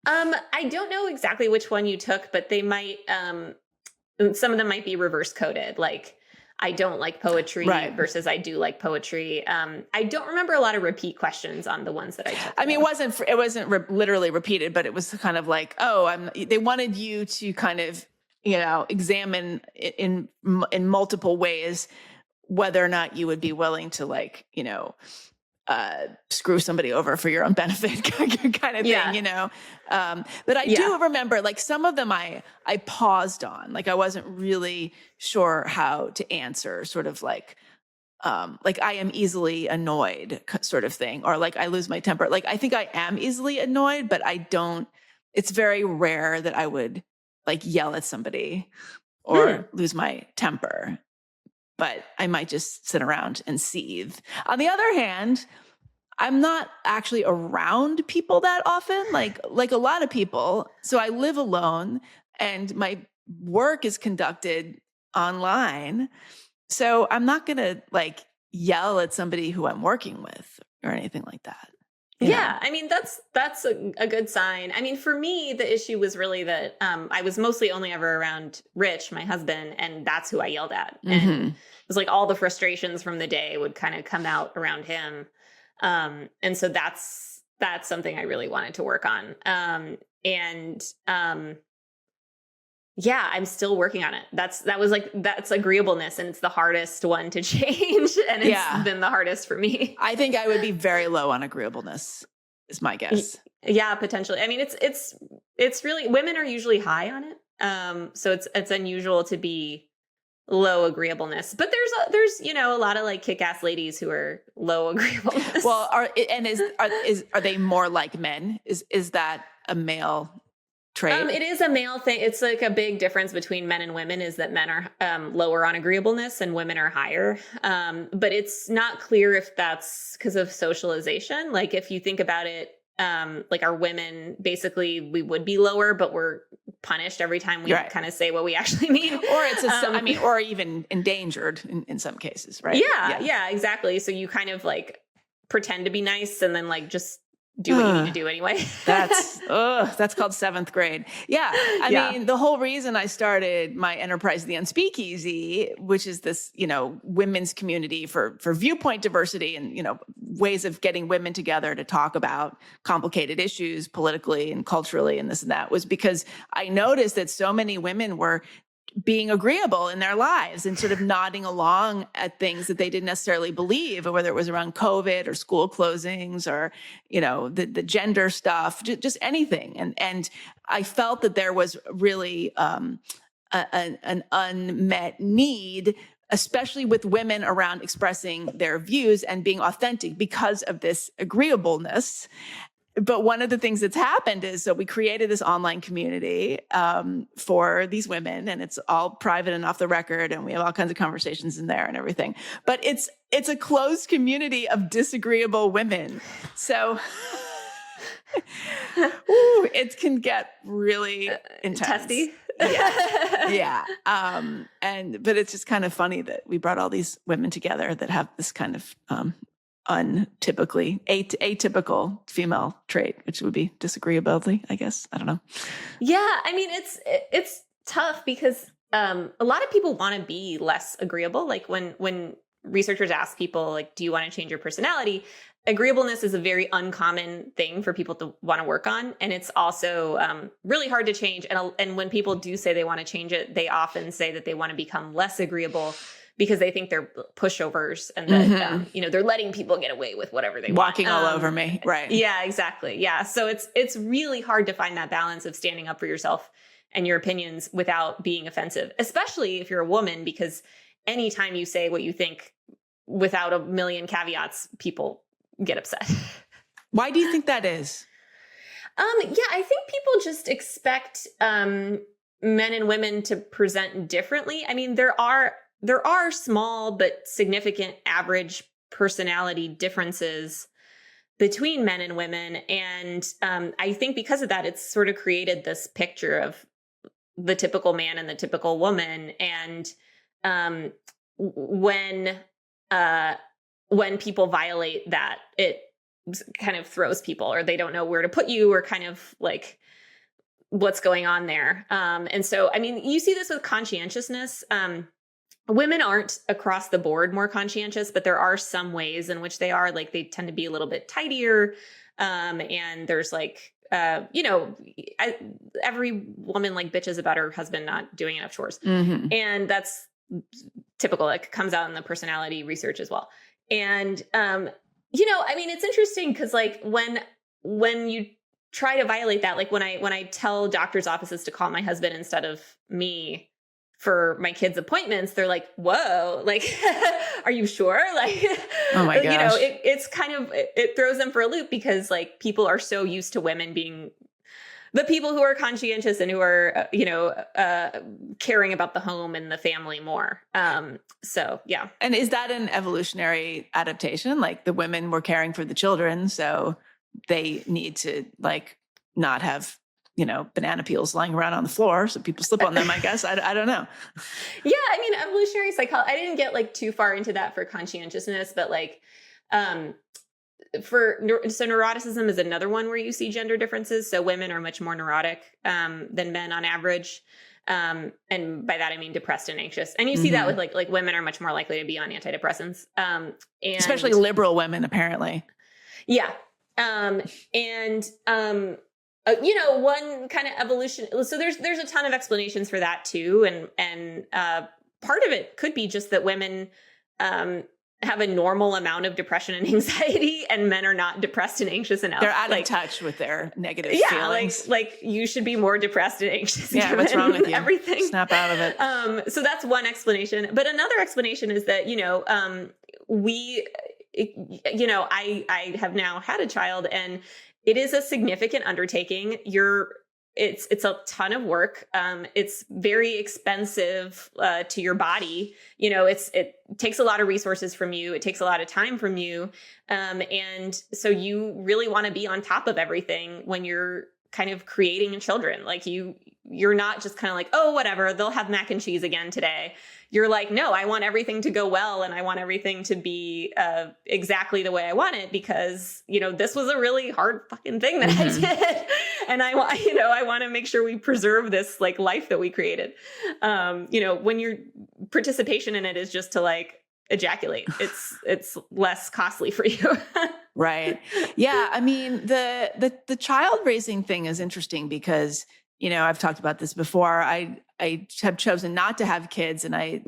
I don't know exactly which one you took, but they might, some of them might be reverse coded. Like, I don't like poetry Right. versus I do like poetry. I don't remember a lot of repeat questions on the ones that I took. I mean, it wasn't literally repeated, but it was kind of like, they wanted you to kind of, examine in multiple ways whether or not you would be willing to screw somebody over for your own benefit kind of thing, But I do remember some of them I paused on, I wasn't really sure how to answer, sort of like I am easily annoyed sort of thing, or I lose my temper. I think I am easily annoyed, but it's very rare that I would yell at somebody or lose my temper. But I might just sit around and seethe. On the other hand, I'm not actually around people that often, like a lot of people. So I live alone and my work is conducted online. So I'm not going to yell at somebody who I'm working with or anything like that. Yeah. I mean, that's a good sign. I mean, for me, the issue was really that I was mostly only ever around Rich, my husband, and that's who I yelled at. And it was all the frustrations from the day would kind of come out around him. And so that's something I really wanted to work on. Yeah, I'm still working on it. That's agreeableness, and it's the hardest one to change, and it's been the hardest for me. I think I would be very low on agreeableness, is my guess. Yeah, potentially. I mean, it's really, women are usually high on it. So it's unusual to be low agreeableness, but there's a lot of kick-ass ladies who are low agreeableness. Well, are they more like men? Is that a male trait? It is a male thing. It's a big difference between men and women is that men are lower on agreeableness and women are higher. But it's not clear if that's because of socialization. If you think about it, our women, basically we would be lower, but we're punished every time we kind of say what we actually mean. Or it's or even endangered in some cases, right? Yeah, exactly. So you kind of pretend to be nice and then just do what you need to do anyway. That's called seventh grade. Yeah. I mean, the whole reason I started my enterprise, The Unspeakeasy, which is this, women's community for viewpoint diversity and, ways of getting women together to talk about complicated issues politically and culturally and this and that, was because I noticed that so many women were being agreeable in their lives and sort of nodding along at things that they didn't necessarily believe, or whether it was around COVID or school closings or, the gender stuff, just anything. And I felt that there was really an unmet need, especially with women, around expressing their views and being authentic because of this agreeableness. But one of the things that's happened is, so we created this online community for these women, and it's all private and off the record, and we have all kinds of conversations in there and everything. But it's a closed community of disagreeable women. So it can get really intense. Testy. Yeah. But it's just kind of funny that we brought all these women together that have this kind of atypical female trait, which would be disagreeability, I guess. I don't know. Yeah. I mean, it's tough because a lot of people want to be less agreeable. When researchers ask people, do you want to change your personality? Agreeableness is a very uncommon thing for people to want to work on. And it's also really hard to change. And when people do say they want to change it, they often say that they want to become less agreeable because they think they're pushovers and that, they're letting people get away with whatever they want. Walking all over me. Right. Yeah, exactly. Yeah. So it's really hard to find that balance of standing up for yourself and your opinions without being offensive, especially if you're a woman, because anytime you say what you think without a million caveats, people get upset. Why do you think that is? I think people just expect men and women to present differently. I mean, there are small but significant average personality differences between men and women. And I think because of that, it's sort of created this picture of the typical man and the typical woman. And when people violate that, kind of throws people, or they don't know where to put you, or kind of like what's going on there. And so, I mean, you see this with conscientiousness. Women aren't across the board more conscientious, but there are some ways in which they are. Like, they tend to be a little bit tidier. And there's like, every woman like bitches about her husband not doing enough chores. Mm-hmm. And that's typical. It comes out in the personality research as well. And, I mean, it's interesting because like when you try to violate that, like when I tell doctor's offices to call my husband instead of me for my kids' appointments, they're like, whoa, like, are you sure? Like, oh my gosh. It's kind of, it throws them for a loop, because like people are so used to women being the people who are conscientious and who are, caring about the home and the family more. So, yeah. And is that an evolutionary adaptation? Like, the women were caring for the children, so they need to like not have, banana peels lying around on the floor so people slip on them, I guess. I don't know. Yeah. I mean, evolutionary psychology, I didn't get like too far into that for conscientiousness, but like, so neuroticism is another one where you see gender differences. So women are much more neurotic than men on average. And by that, I mean depressed and anxious. And you see that with like women are much more likely to be on antidepressants. And especially liberal women, apparently. Yeah. One kind of evolution. So there's a ton of explanations for that too. And part of it could be just that women, have a normal amount of depression and anxiety, and men are not depressed and anxious enough. They're out of touch with their negative feelings. Like you should be more depressed and anxious. Yeah, what's wrong with you? Everything. Snap out of it. So that's one explanation. But another explanation is that, I have now had a child, and it is a significant undertaking. It's a ton of work. It's very expensive to your body. It takes a lot of resources from you. It takes a lot of time from you. And so you really want to be on top of everything when you're kind of creating children. Like you're not just kind of like, oh, whatever, they'll have mac and cheese again today. You're like, no, I want everything to go well, and I want everything to be exactly the way I want it, because, this was a really hard fucking thing that I did. And I want to make sure we preserve this like life that we created. When your participation in it is just to like ejaculate, it's less costly for you. Right. Yeah. I mean, the child raising thing is interesting because, I've talked about this before. I have chosen not to have kids, and I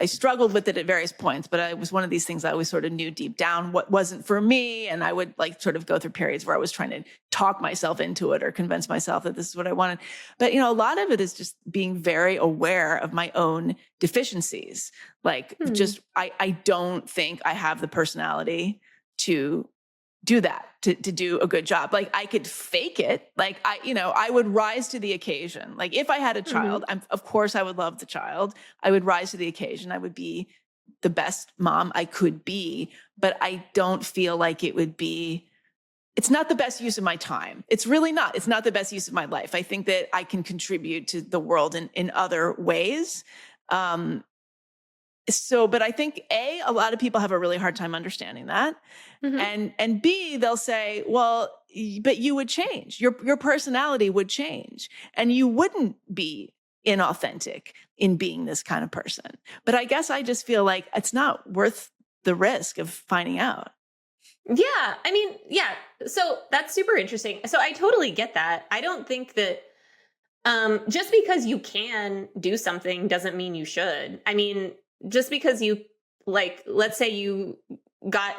struggled with it at various points, but it was one of these things I always sort of knew deep down what wasn't for me. And I would like sort of go through periods where I was trying to talk myself into it or convince myself that this is what I wanted. But, a lot of it is just being very aware of my own deficiencies. Like I don't think I have the personality to do that, to do a good job. Like I could fake it. Like I would rise to the occasion. Like if I had a child, of course I would love the child. I would rise to the occasion. I would be the best mom I could be, but I don't feel like it's not the best use of my time. It's really not. It's not the best use of my life. I think that I can contribute to the world in other ways. But I think a lot of people have a really hard time understanding that. And B, they'll say, well, but you would change. Your personality would change, and you wouldn't be inauthentic in being this kind of person. But I guess I just feel like it's not worth the risk of finding out. Yeah. I mean, yeah. So that's super interesting. So I totally get that. I don't think that just because you can do something doesn't mean you should. I mean, just because you like, let's say you got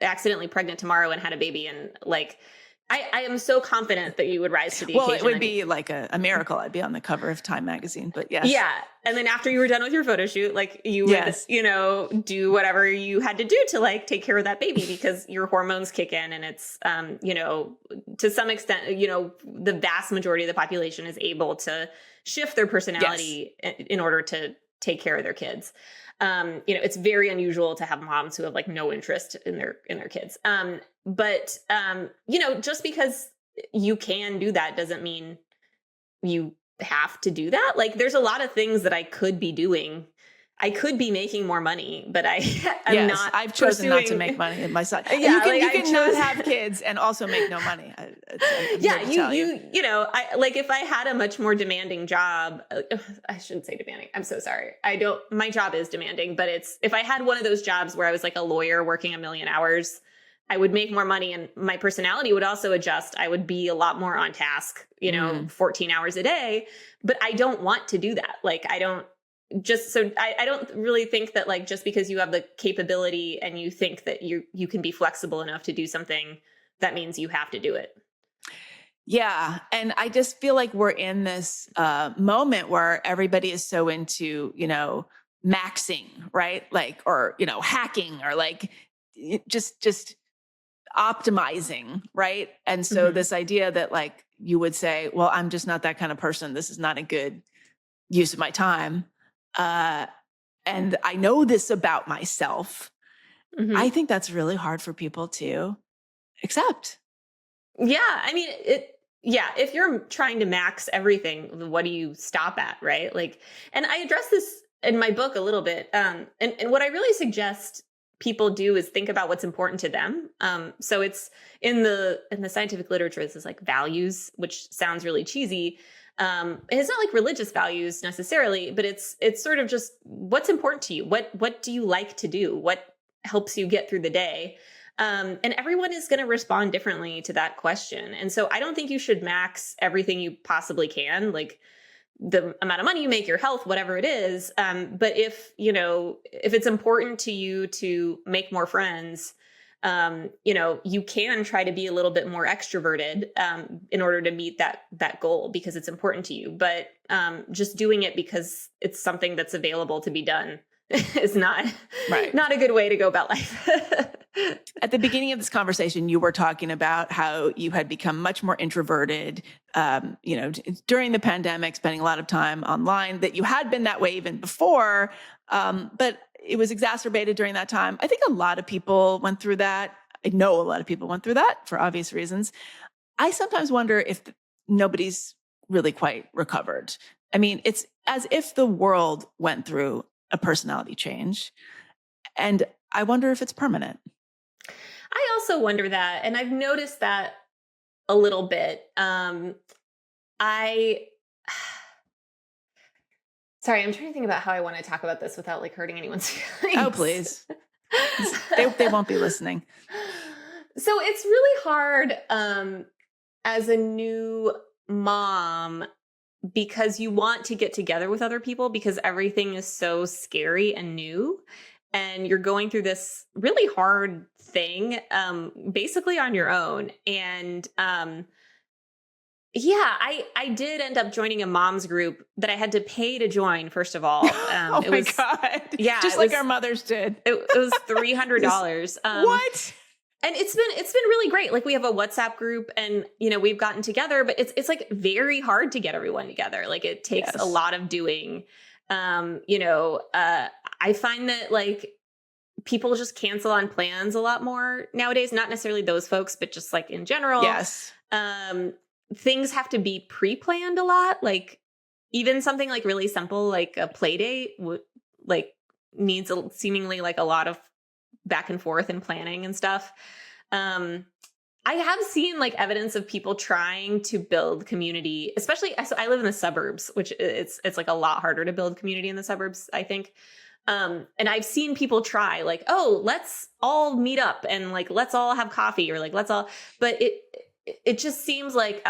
accidentally pregnant tomorrow and had a baby, and like, I am so confident that you would rise to the occasion. Well, it would be like a miracle. I'd be on the cover of Time magazine, but yes. Yeah. And then after you were done with your photo shoot, like you would, do whatever you had to do to like take care of that baby, because your hormones kick in, and it's, to some extent, the vast majority of the population is able to shift their personality in order to take care of their kids. It's very unusual to have moms who have like no interest in their kids. But just because you can do that doesn't mean you have to do that. Like there's a lot of things that I could be doing I could be making more money, but I'm yes, not. I've chosen not to make money in my son. Yeah, You can not have kids and also make no money. I'm yeah, you know, I like if I had a much more demanding job, I shouldn't say demanding. I'm so sorry. My job is demanding, but if I had one of those jobs where I was like a lawyer working a million hours, I would make more money and my personality would also adjust. I would be a lot more on task, 14 hours a day, but I don't want to do that. Like, I don't really think that like, just because you have the capability and you think that you can be flexible enough to do something, that means you have to do it. Yeah. And I just feel like we're in this moment where everybody is so into, maxing, right? Like, or, hacking or like just optimizing, right? And so this idea that like you would say, well, I'm just not that kind of person. This is not a good use of my time. And I know this about myself. I think that's really hard for people to accept. Yeah. I mean, if you're trying to max everything, what do you stop at? Right. Like, and I address this in my book a little bit. And what I really suggest people do is think about what's important to them. So it's in the scientific literature, this is like values, which sounds really cheesy. It's not like religious values necessarily, but it's sort of just what's important to you. What do you like to do? What helps you get through the day? And everyone is going to respond differently to that question. And so I don't think you should max everything you possibly can, like the amount of money you make, your health, whatever it is. But if it's important to you to make more friends, you can try to be a little bit more extroverted in order to meet that goal because it's important to you. But just doing it because it's something that's available to be done is not a good way to go about life. At the beginning of this conversation, you were talking about how you had become much more introverted, during the pandemic, spending a lot of time online, that you had been that way even before, but it was exacerbated during that time. I think a lot of people went through that. I know a lot of people went through that for obvious reasons. I sometimes wonder if nobody's really quite recovered. I mean, it's as if the world went through a personality change. And I wonder if it's permanent. I also wonder that. And I've noticed that a little bit. Sorry, I'm trying to think about how I want to talk about this without like hurting anyone's feelings. Oh, please. They won't be listening. So it's really hard as a new mom because you want to get together with other people because everything is so scary and new. And you're going through this really hard thing, basically on your own. And I did end up joining a mom's group that I had to pay to join, first of all. Oh my God. Yeah. Just like our mothers did. It was $300. What? And it's been really great. Like we have a WhatsApp group and, we've gotten together, but it's like very hard to get everyone together. Like it takes a lot of doing. I find that like people just cancel on plans a lot more nowadays, not necessarily those folks, but just like in general. Yes. Things have to be pre-planned a lot. Like even something like really simple, like a play date needs seemingly like a lot of back and forth and planning and stuff. I have seen like evidence of people trying to build community, especially, so I live in the suburbs, which it's like a lot harder to build community in the suburbs, I think. And I've seen people try like, oh, let's all meet up and like, let's all have coffee or like, but it just seems like,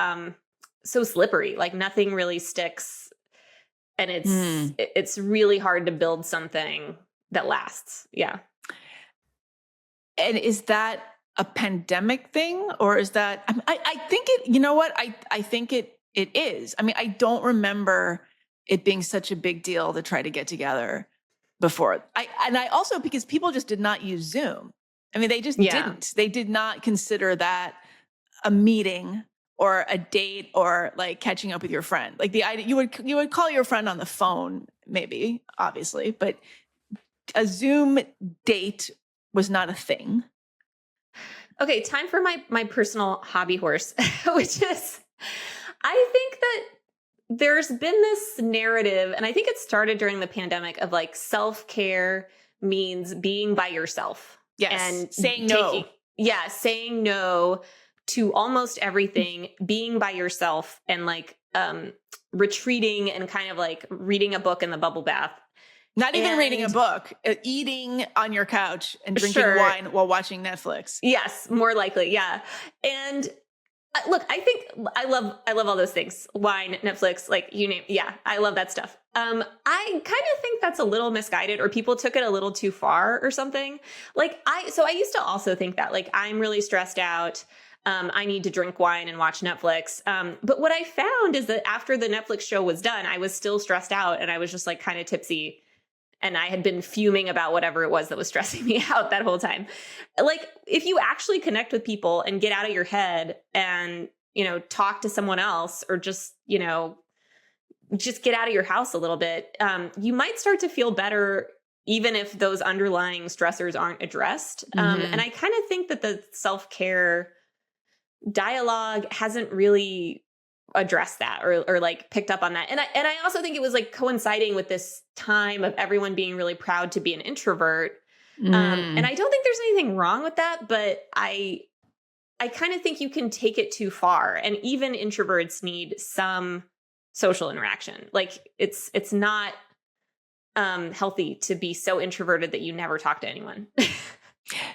so slippery, like nothing really sticks. And it's really hard to build something that lasts. Yeah. And is that a pandemic thing or is that, I think it, you know what? I think it is. I mean, I don't remember it being such a big deal to try to get together before. I also, because people just did not use Zoom. I mean, they just didn't. They did not consider that a meeting or a date or like catching up with your friend. Like the idea, you would call your friend on the phone, maybe, obviously, but a Zoom date was not a thing. Okay, time for my personal hobby horse, which is, I think that there's been this narrative, and I think it started during the pandemic, of like self-care means being by yourself. Yes. And saying no. saying no to almost everything, being by yourself, and like retreating and kind of like reading a book in the bubble bath. Not even reading a book, eating on your couch and drinking wine while watching Netflix. Yes, more likely. Yeah. And look, I think I love all those things. Wine, Netflix, like you name. Yeah, I love that stuff. I kind of think that's a little misguided, or people took it a little too far or something. Like I used to also think that, like, I'm really stressed out. I need to drink wine and watch Netflix. But what I found is that after the Netflix show was done, I was still stressed out, and I was just like kind of tipsy. And I had been fuming about whatever it was that was stressing me out that whole time. Like, if you actually connect with people and get out of your head and, talk to someone else, or just, just get out of your house a little bit, you might start to feel better, even if those underlying stressors aren't addressed. And I kind of think that the self-care dialogue hasn't really addressed that or like picked up on that. And I also think it was like coinciding with this time of everyone being really proud to be an introvert. And I don't think there's anything wrong with that, but I kind of think you can take it too far. And even introverts need some social interaction. Like it's not healthy to be so introverted that you never talk to anyone.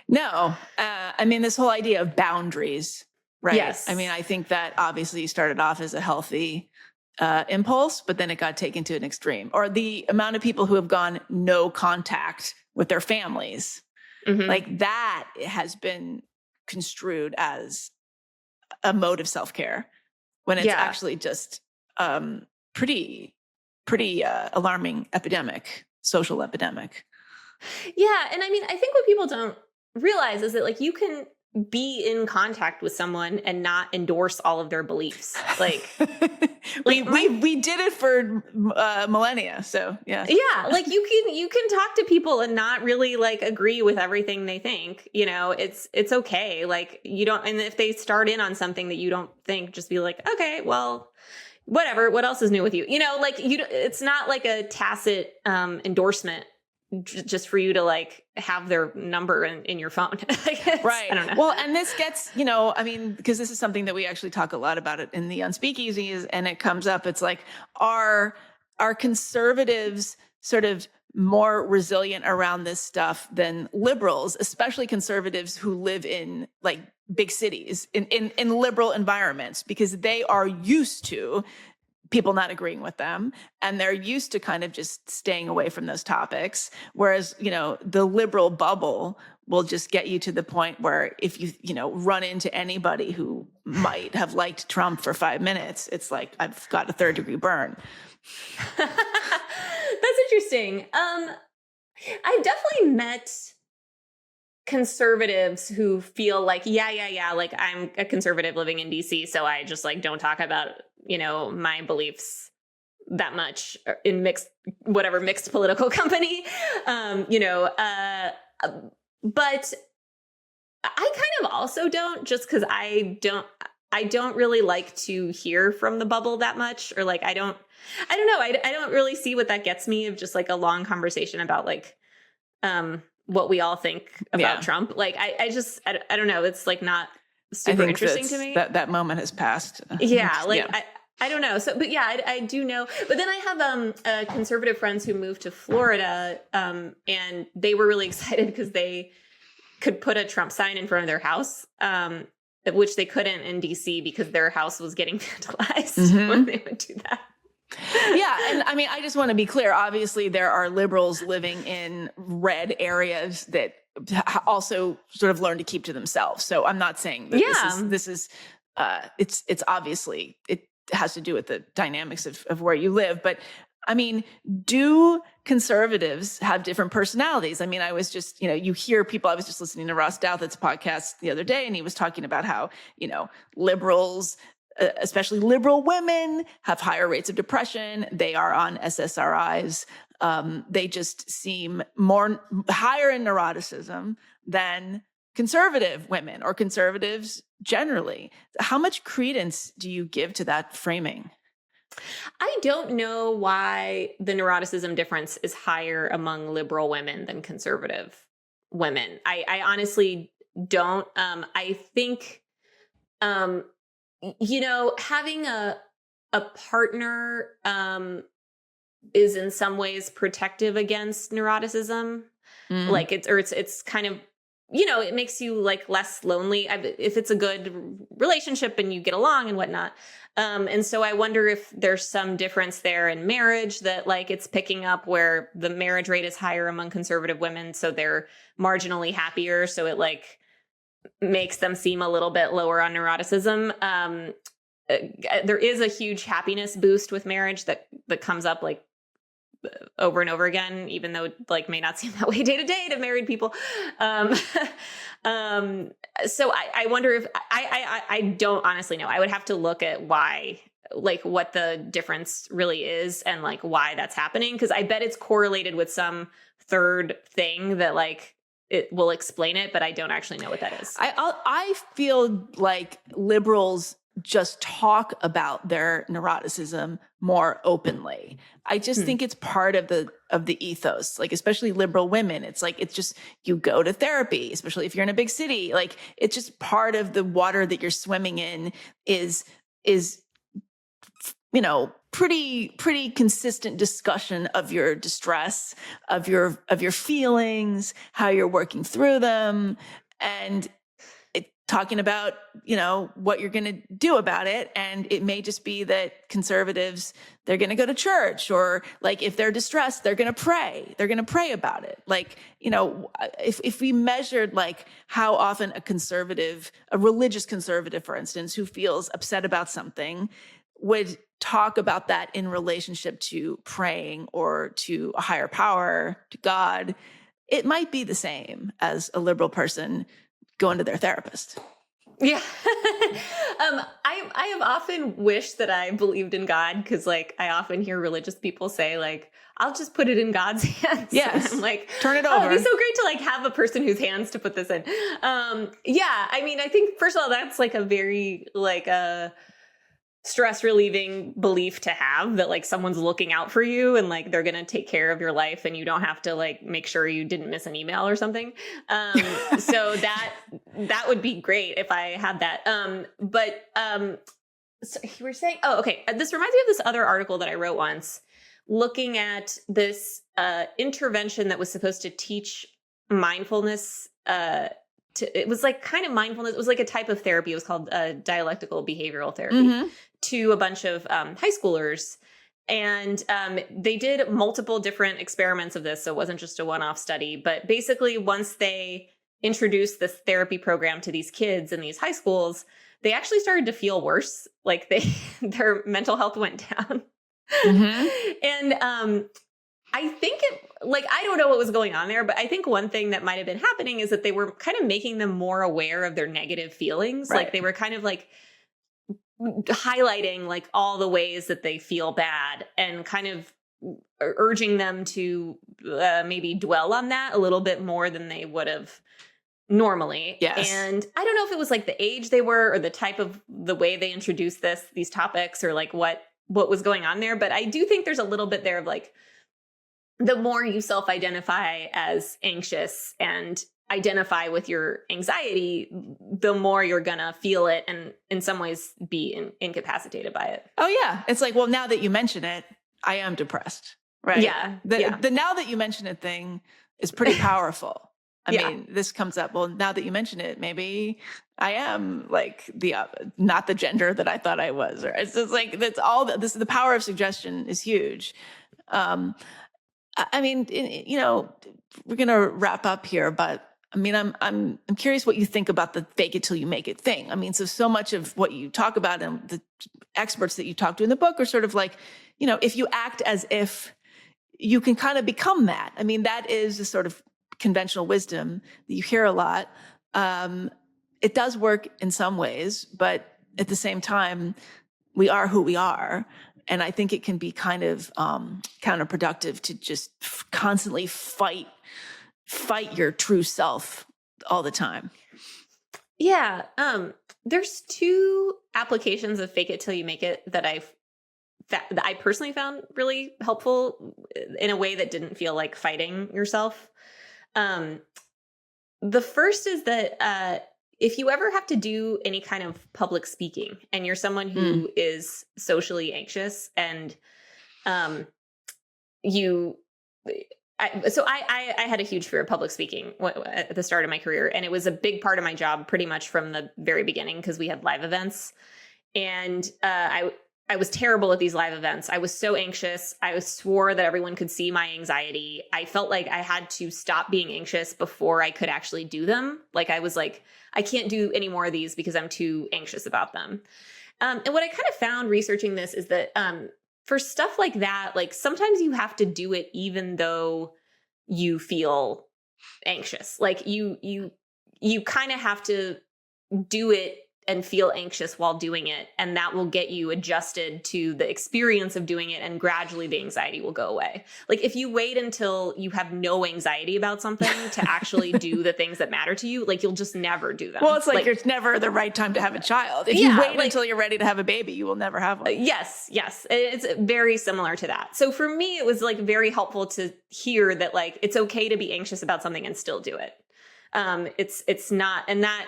No. I mean, this whole idea of boundaries. Right. Yes. I mean, I think that obviously started off as a healthy impulse, but then it got taken to an extreme. Or the amount of people who have gone no contact with their families, like that has been construed as a mode of self-care, when it's actually just pretty alarming social epidemic. Yeah. And I mean, I think what people don't realize is that, like, you can be in contact with someone and not endorse all of their beliefs. Like, we did it for millennia. So yeah. Yeah. Like you can talk to people and not really like agree with everything they think, it's okay. Like you don't, and if they start in on something that you don't think, just be like, okay, well, whatever, what else is new with you? Like it's not like a tacit endorsement just for you to like have their number in your phone. Right. I don't know. Well, and this gets, I mean, because this is something that we actually talk a lot about it in the Unspeakeasies, and it comes up. It's like, are conservatives sort of more resilient around this stuff than liberals, especially conservatives who live in like big cities, in liberal environments, because they are used to people not agreeing with them, and they're used to kind of just staying away from those topics. Whereas, the liberal bubble will just get you to the point where if you, run into anybody who might have liked Trump for 5 minutes, it's like, I've got a 3rd-degree burn. That's interesting. I've definitely met conservatives who feel like, yeah, like I'm a conservative living in DC, so I just like don't talk about, my beliefs that much in mixed political company. But I kind of also don't, just because I don't really like to hear from the bubble that much, or like I don't know. I don't really see what that gets me, of just like a long conversation about like what we all think about Trump. Like I don't know. It's like not super interesting to me. That moment has passed. Yeah. Like I don't know. So, but yeah, I do know. But then I have conservative friends who moved to Florida, and they were really excited because they could put a Trump sign in front of their house, which they couldn't in DC because their house was getting vandalized when they would do that. Yeah. And I mean, I just want to be clear. Obviously, there are liberals living in red areas that also sort of learn to keep to themselves. So I'm not saying that this is it's obviously, it has to do with the dynamics of where you live. But I mean, do conservatives have different personalities? I mean, I was just, you hear people, I was just listening to Ross Douthat's podcast the other day, and he was talking about how, liberals, especially liberal women, have higher rates of depression. They are on SSRIs. They just seem higher in neuroticism than conservative women or conservatives generally. How much credence do you give to that framing? I don't know why the neuroticism difference is higher among liberal women than conservative women. I honestly don't. I think, um, having a partner is in some ways protective against neuroticism. Mm. Like it's kind of, it makes you like less lonely if it's a good relationship and you get along and whatnot. And so I wonder if there's some difference there in marriage that like it's picking up where the marriage rate is higher among conservative women. So they're marginally happier. So it like makes them seem a little bit lower on neuroticism. There is a huge happiness boost with marriage that comes up like over and over again, even though it like may not seem that way day to day to married people. Um, so I wonder if I don't honestly know. I would have to look at why, like what the difference really is and like why that's happening. Cause I bet it's correlated with some third thing that like it will explain it, but I don't actually know what that is. I feel like liberals just talk about their neuroticism more openly. I just think it's part of the ethos, like especially liberal women. It's like, it's just, you go to therapy, especially if you're in a big city. Like it's just part of the water that you're swimming in is, pretty consistent discussion of your distress, of your feelings, how you're working through them, and talking about, what you're going to do about it. And it may just be that conservatives, they're going to go to church, or like if they're distressed, they're going to pray. They're going to pray about it. Like, if we measured like how often a religious conservative, for instance, who feels upset about something would talk about that in relationship to praying or to a higher power, to God, it might be the same as a liberal person going to their therapist. Yeah. I have often wished that I believed in God because like I often hear religious people say like, I'll just put it in God's hands. Yes. I'm like, turn it over. It'd be so great to like have a person whose hands to put this in. Yeah. I mean, I think first of all, that's like a very like a stress relieving belief to have that like someone's looking out for you and like they're going to take care of your life and you don't have to like make sure you didn't miss an email or something. So that would be great if I had that. So you were saying, oh, okay. This reminds me of this other article that I wrote once looking at this intervention that was supposed to teach mindfulness. It was like kind of mindfulness. It was like a type of therapy. It was called dialectical behavioral therapy to a bunch of high schoolers. And they did multiple different experiments of this. So it wasn't just a one-off study. But basically, once they introduced this therapy program to these kids in these high schools, they actually started to feel worse. Like their mental health went down. And I think I don't know what was going on there, but I think one thing that might have been happening is that they were kind of making them more aware of their negative feelings. Right. Like they were kind of like highlighting like all the ways that they feel bad and kind of urging them to maybe dwell on that a little bit more than they would have normally. Yes. And I don't know if it was like the age they were or the type of the way they introduced these topics or like what was going on there. But I do think there's a little bit there of like, the more you self-identify as anxious and identify with your anxiety, the more you're going to feel it and in some ways be incapacitated by it. Oh, yeah. It's like, well, now that you mention it, I am depressed, right? Yeah. The now that you mention it thing is pretty powerful. I mean, this comes up, well, now that you mention it, maybe I am like not the gender that I thought I was. Or it's just like, the power of suggestion is huge. I mean, we're going to wrap up here, but I mean, I'm curious what you think about the fake it till you make it thing. I mean, so much of what you talk about and the experts that you talk to in the book are sort of like, if you act as if you can kind of become that. I mean, that is a sort of conventional wisdom that you hear a lot. It does work in some ways, but at the same time, we are who we are. And I think it can be kind of counterproductive to just constantly fight your true self all the time. Yeah. There's two applications of fake it till you make it that I that I personally found really helpful in a way that didn't feel like fighting yourself. The first is that if you ever have to do any kind of public speaking and you're someone who is socially anxious and I had a huge fear of public speaking at the start of my career, and it was a big part of my job pretty much from the very beginning because we had live events, and I was terrible at these live events. I was so anxious. I swore that everyone could see my anxiety. I felt like I had to stop being anxious before I could actually do them. Like I was like, I can't do any more of these because I'm too anxious about them. And what I kind of found researching this is that for stuff like that, like sometimes you have to do it even though you feel anxious. Like you kind of have to do it and feel anxious while doing it. And that will get you adjusted to the experience of doing it. And gradually the anxiety will go away. Like if you wait until you have no anxiety about something to actually do the things that matter to you, like you'll just never do them. Well, it's like it's never the right time to have a child. If you wait until you're ready to have a baby, you will never have one. Yes. It's very similar to that. So for me, it was like very helpful to hear that like, it's okay to be anxious about something and still do it. It's not, and that,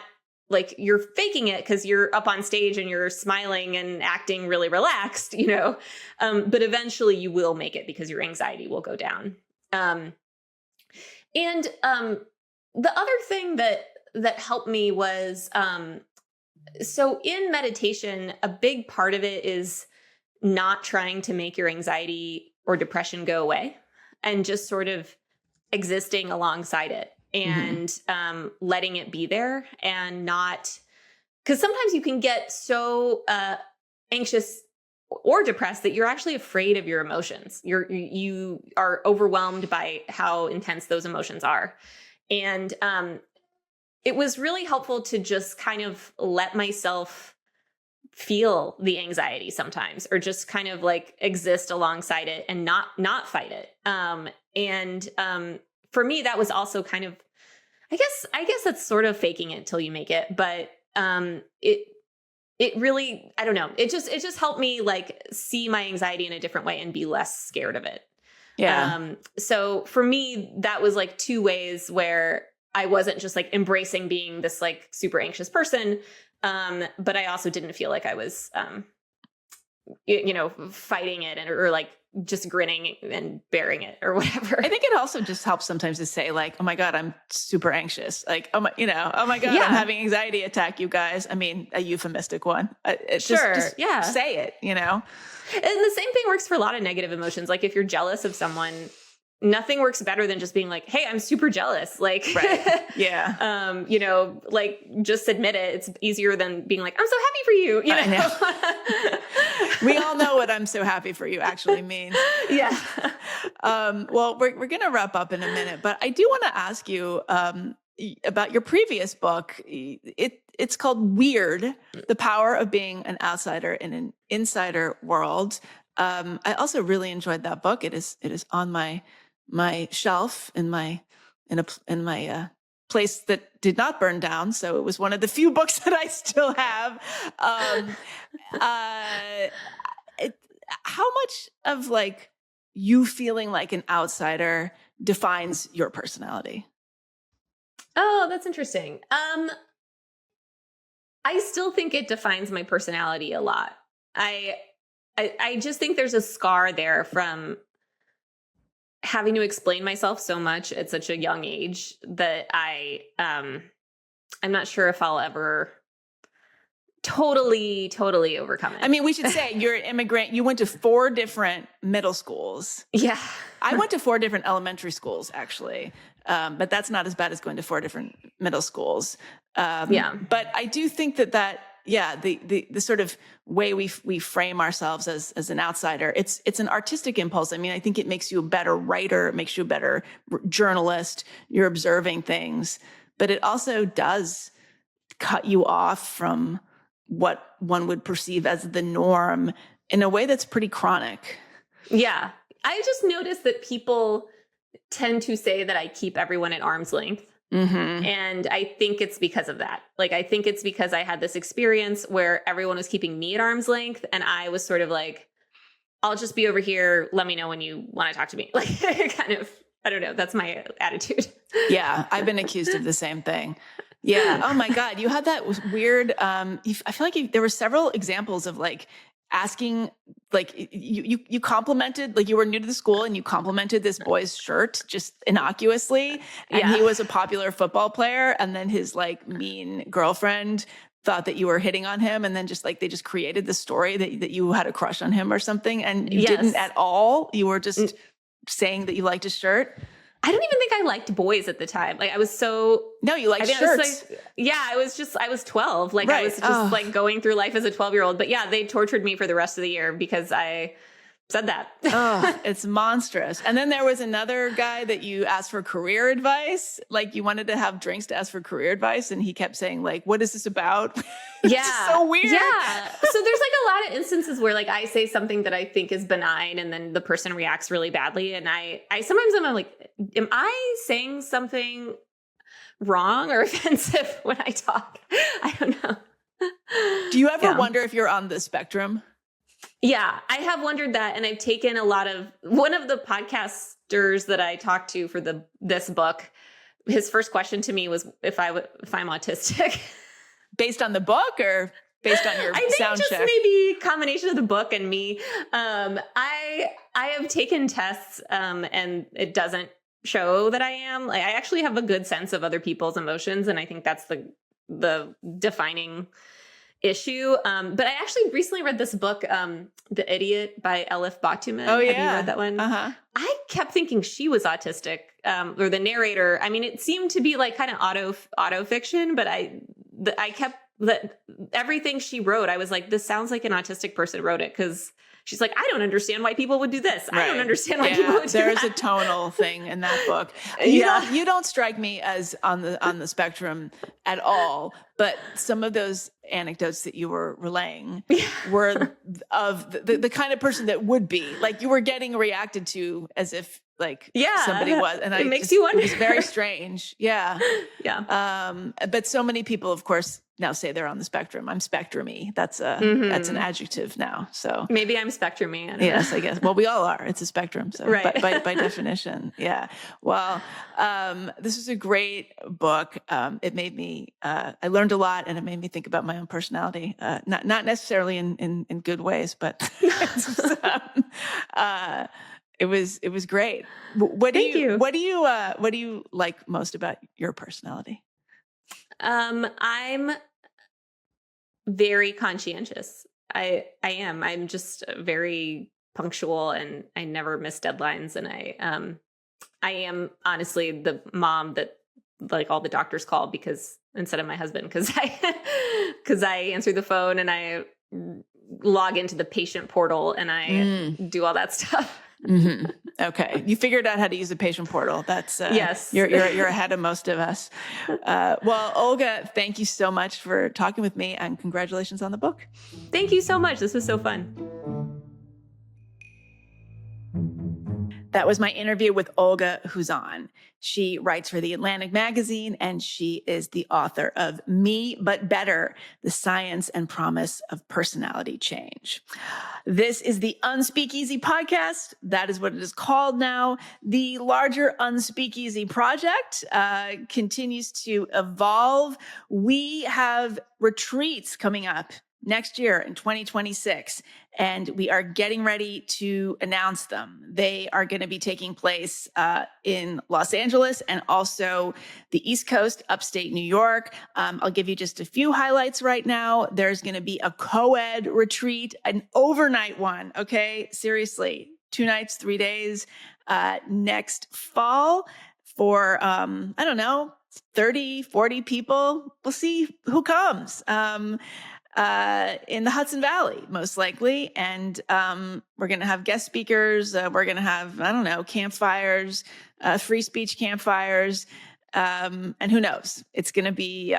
like you're faking it because you're up on stage and you're smiling and acting really relaxed, you know, but eventually you will make it because your anxiety will go down. And the other thing that helped me was, so in meditation, a big part of it is not trying to make your anxiety or depression go away and just sort of existing alongside it. And letting it be there and not, because sometimes you can get so anxious or depressed that you're actually afraid of your emotions. You are overwhelmed by how intense those emotions are. And it was really helpful to just kind of let myself feel the anxiety sometimes, or just kind of like exist alongside it and not fight it. For me, that was also kind of, I guess that's sort of faking it till you make it, but it really, I don't know. It just helped me like see my anxiety in a different way and be less scared of it. Yeah. So for me, that was like two ways where I wasn't just like embracing being this like super anxious person, but I also didn't feel like I was, fighting it or like just grinning and bearing it or whatever. I think it also just helps sometimes to say like, oh my God, I'm super anxious. Like, oh my God, Yeah. I'm having anxiety attack, you guys. I mean, a euphemistic one. It's Sure. Just Yeah. say it, you know? And the same thing works for a lot of negative emotions. Like if you're jealous of someone, nothing works better than just being like, hey, I'm super jealous. Like, right. Yeah. Like just admit it. It's easier than being like, I'm so happy for you. You know? I know. We all know what I'm so happy for you actually means. Yeah. Well, we're going to wrap up in a minute, but I do want to ask you about your previous book. It's called Weird: The Power of Being an Outsider in an Insider World. I also really enjoyed that book. It is on my shelf in my place that did not burn down. So it was one of the few books that I still have. How much of like you feeling like an outsider defines your personality? Oh, that's interesting. I still think it defines my personality a lot. I just think there's a scar there from having to explain myself so much at such a young age that I'm not sure if I'll ever totally overcome it. I mean, we should say you're an immigrant. You went to 4 different middle schools. Yeah. I went to 4 different elementary schools, actually. But that's not as bad as going to 4 different middle schools. Yeah. But I do think that the sort of way we frame ourselves as an outsider, it's an artistic impulse. I mean, I think it makes you a better writer, it makes you a better journalist. You're observing things, but it also does cut you off from what one would perceive as the norm in a way that's pretty chronic. Yeah. I just noticed that people tend to say that I keep everyone at arm's length. Mm-hmm. And I think it's because of that. Like, I think it's because I had this experience where everyone was keeping me at arm's length and I was sort of like, I'll just be over here. Let me know when you want to talk to me. Like kind of, I don't know. That's my attitude. Yeah. I've been accused of the same thing. Yeah. Oh my God. You had that weird, I feel like there were several examples of like asking, like you complimented, like you were new to the school and you complimented this boy's shirt just innocuously. And he was a popular football player. And then his like mean girlfriend thought that you were hitting on him. And then just like, they just created the story that you had a crush on him or something. And you didn't at all. You were just saying that you liked his shirt. I don't even think I liked boys at the time. Like I was so... No, you liked shirts. I was 12. Like I was just like going through life as a 12-year-old. But yeah, they tortured me for the rest of the year because I said that. It's monstrous. And then there was another guy that you asked for career advice. Like you wanted to have drinks to ask for career advice. And he kept saying like, what is this about? Yeah. So weird. Yeah. So there's like a lot of instances where like I say something that I think is benign and then the person reacts really badly. And I sometimes I'm like, am I saying something wrong or offensive when I talk? I don't know. Do you ever wonder if you're on the spectrum? Yeah, I have wondered that. And I've taken one of the podcasters that I talked to for this book, his first question to me was if I'm autistic. Based on the book or based on your I think sound just check? Maybe a combination of the book and me. I have taken tests and it doesn't show that I am. Like, I actually have a good sense of other people's emotions. And I think that's the defining issue. But I actually recently read this book, The Idiot by Elif Batuman. Oh, yeah. Have you read that one? Uh-huh. I kept thinking she was autistic, or the narrator. I mean, it seemed to be like kind of auto fiction, but I kept everything she wrote. I was like, this sounds like an autistic person wrote it because she's like, I don't understand why people would do this. Right. I don't understand why people would do There's that. a tonal thing in that book. You don't strike me as on the spectrum at all, but some of those anecdotes that you were relaying were of the kind of person that would be like, you were getting reacted to as if like somebody was. And it makes you wonder. It was very strange. Yeah. Yeah. But so many people, of course, now say they're on the spectrum. I'm spectrum-y. That's an adjective now. So maybe I'm spectrum-y. I guess. Well, we all are. It's a spectrum. So right. by definition. Yeah. Well, this is a great book. It made me, I learned a lot and it made me think about my own personality. Not necessarily in good ways, but it was great. What do you like most about your personality? I'm very conscientious. I am. I'm just very punctual and I never miss deadlines. And I am honestly the mom that like all the doctors call because instead of my husband, because I answer the phone and I log into the patient portal and I do all that stuff. Mm-hmm. Okay. You figured out how to use the patient portal. That's yes. You're ahead of most of us. Well, Olga, thank you so much for talking with me and congratulations on the book. Thank you so much. This was so fun. That was my interview with Olga Khazan. She writes for The Atlantic magazine, and she is the author of Me But Better, The Science and Promise of Personality Change. This is the Unspeakeasy podcast. That is what it is called now. The larger Unspeakeasy project continues to evolve. We have retreats coming up next year in 2026, and we are getting ready to announce them. They are going to be taking place in Los Angeles and also the East Coast, upstate New York. I'll give you just a few highlights right now. There's going to be a co-ed retreat, an overnight one, okay? Seriously, 2 nights, 3 days next fall for, 30, 40 people. We'll see who comes. In the Hudson Valley, most likely. And we're going to have guest speakers. We're going to have, campfires, free speech campfires. And who knows? It's going to be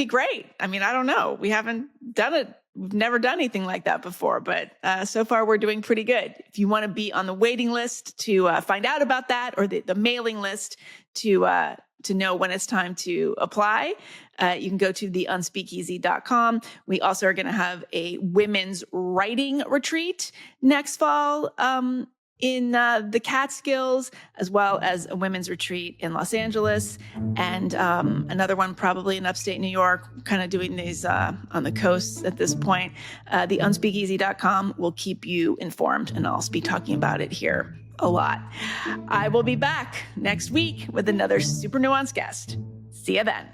great. I mean, I don't know. We haven't done it. We've never done anything like that before, but so far we're doing pretty good. If you want to be on the waiting list to find out about that or the mailing list to to know when it's time to apply, you can go to theunspeakeasy.com. We also are going to have a women's writing retreat next fall in the Catskills, as well as a women's retreat in Los Angeles, and another one probably in upstate New York, kind of doing these on the coast at this point. Theunspeakeasy.com will keep you informed, and I'll be talking about it here a lot. I will be back next week with another super nuanced guest. See you then.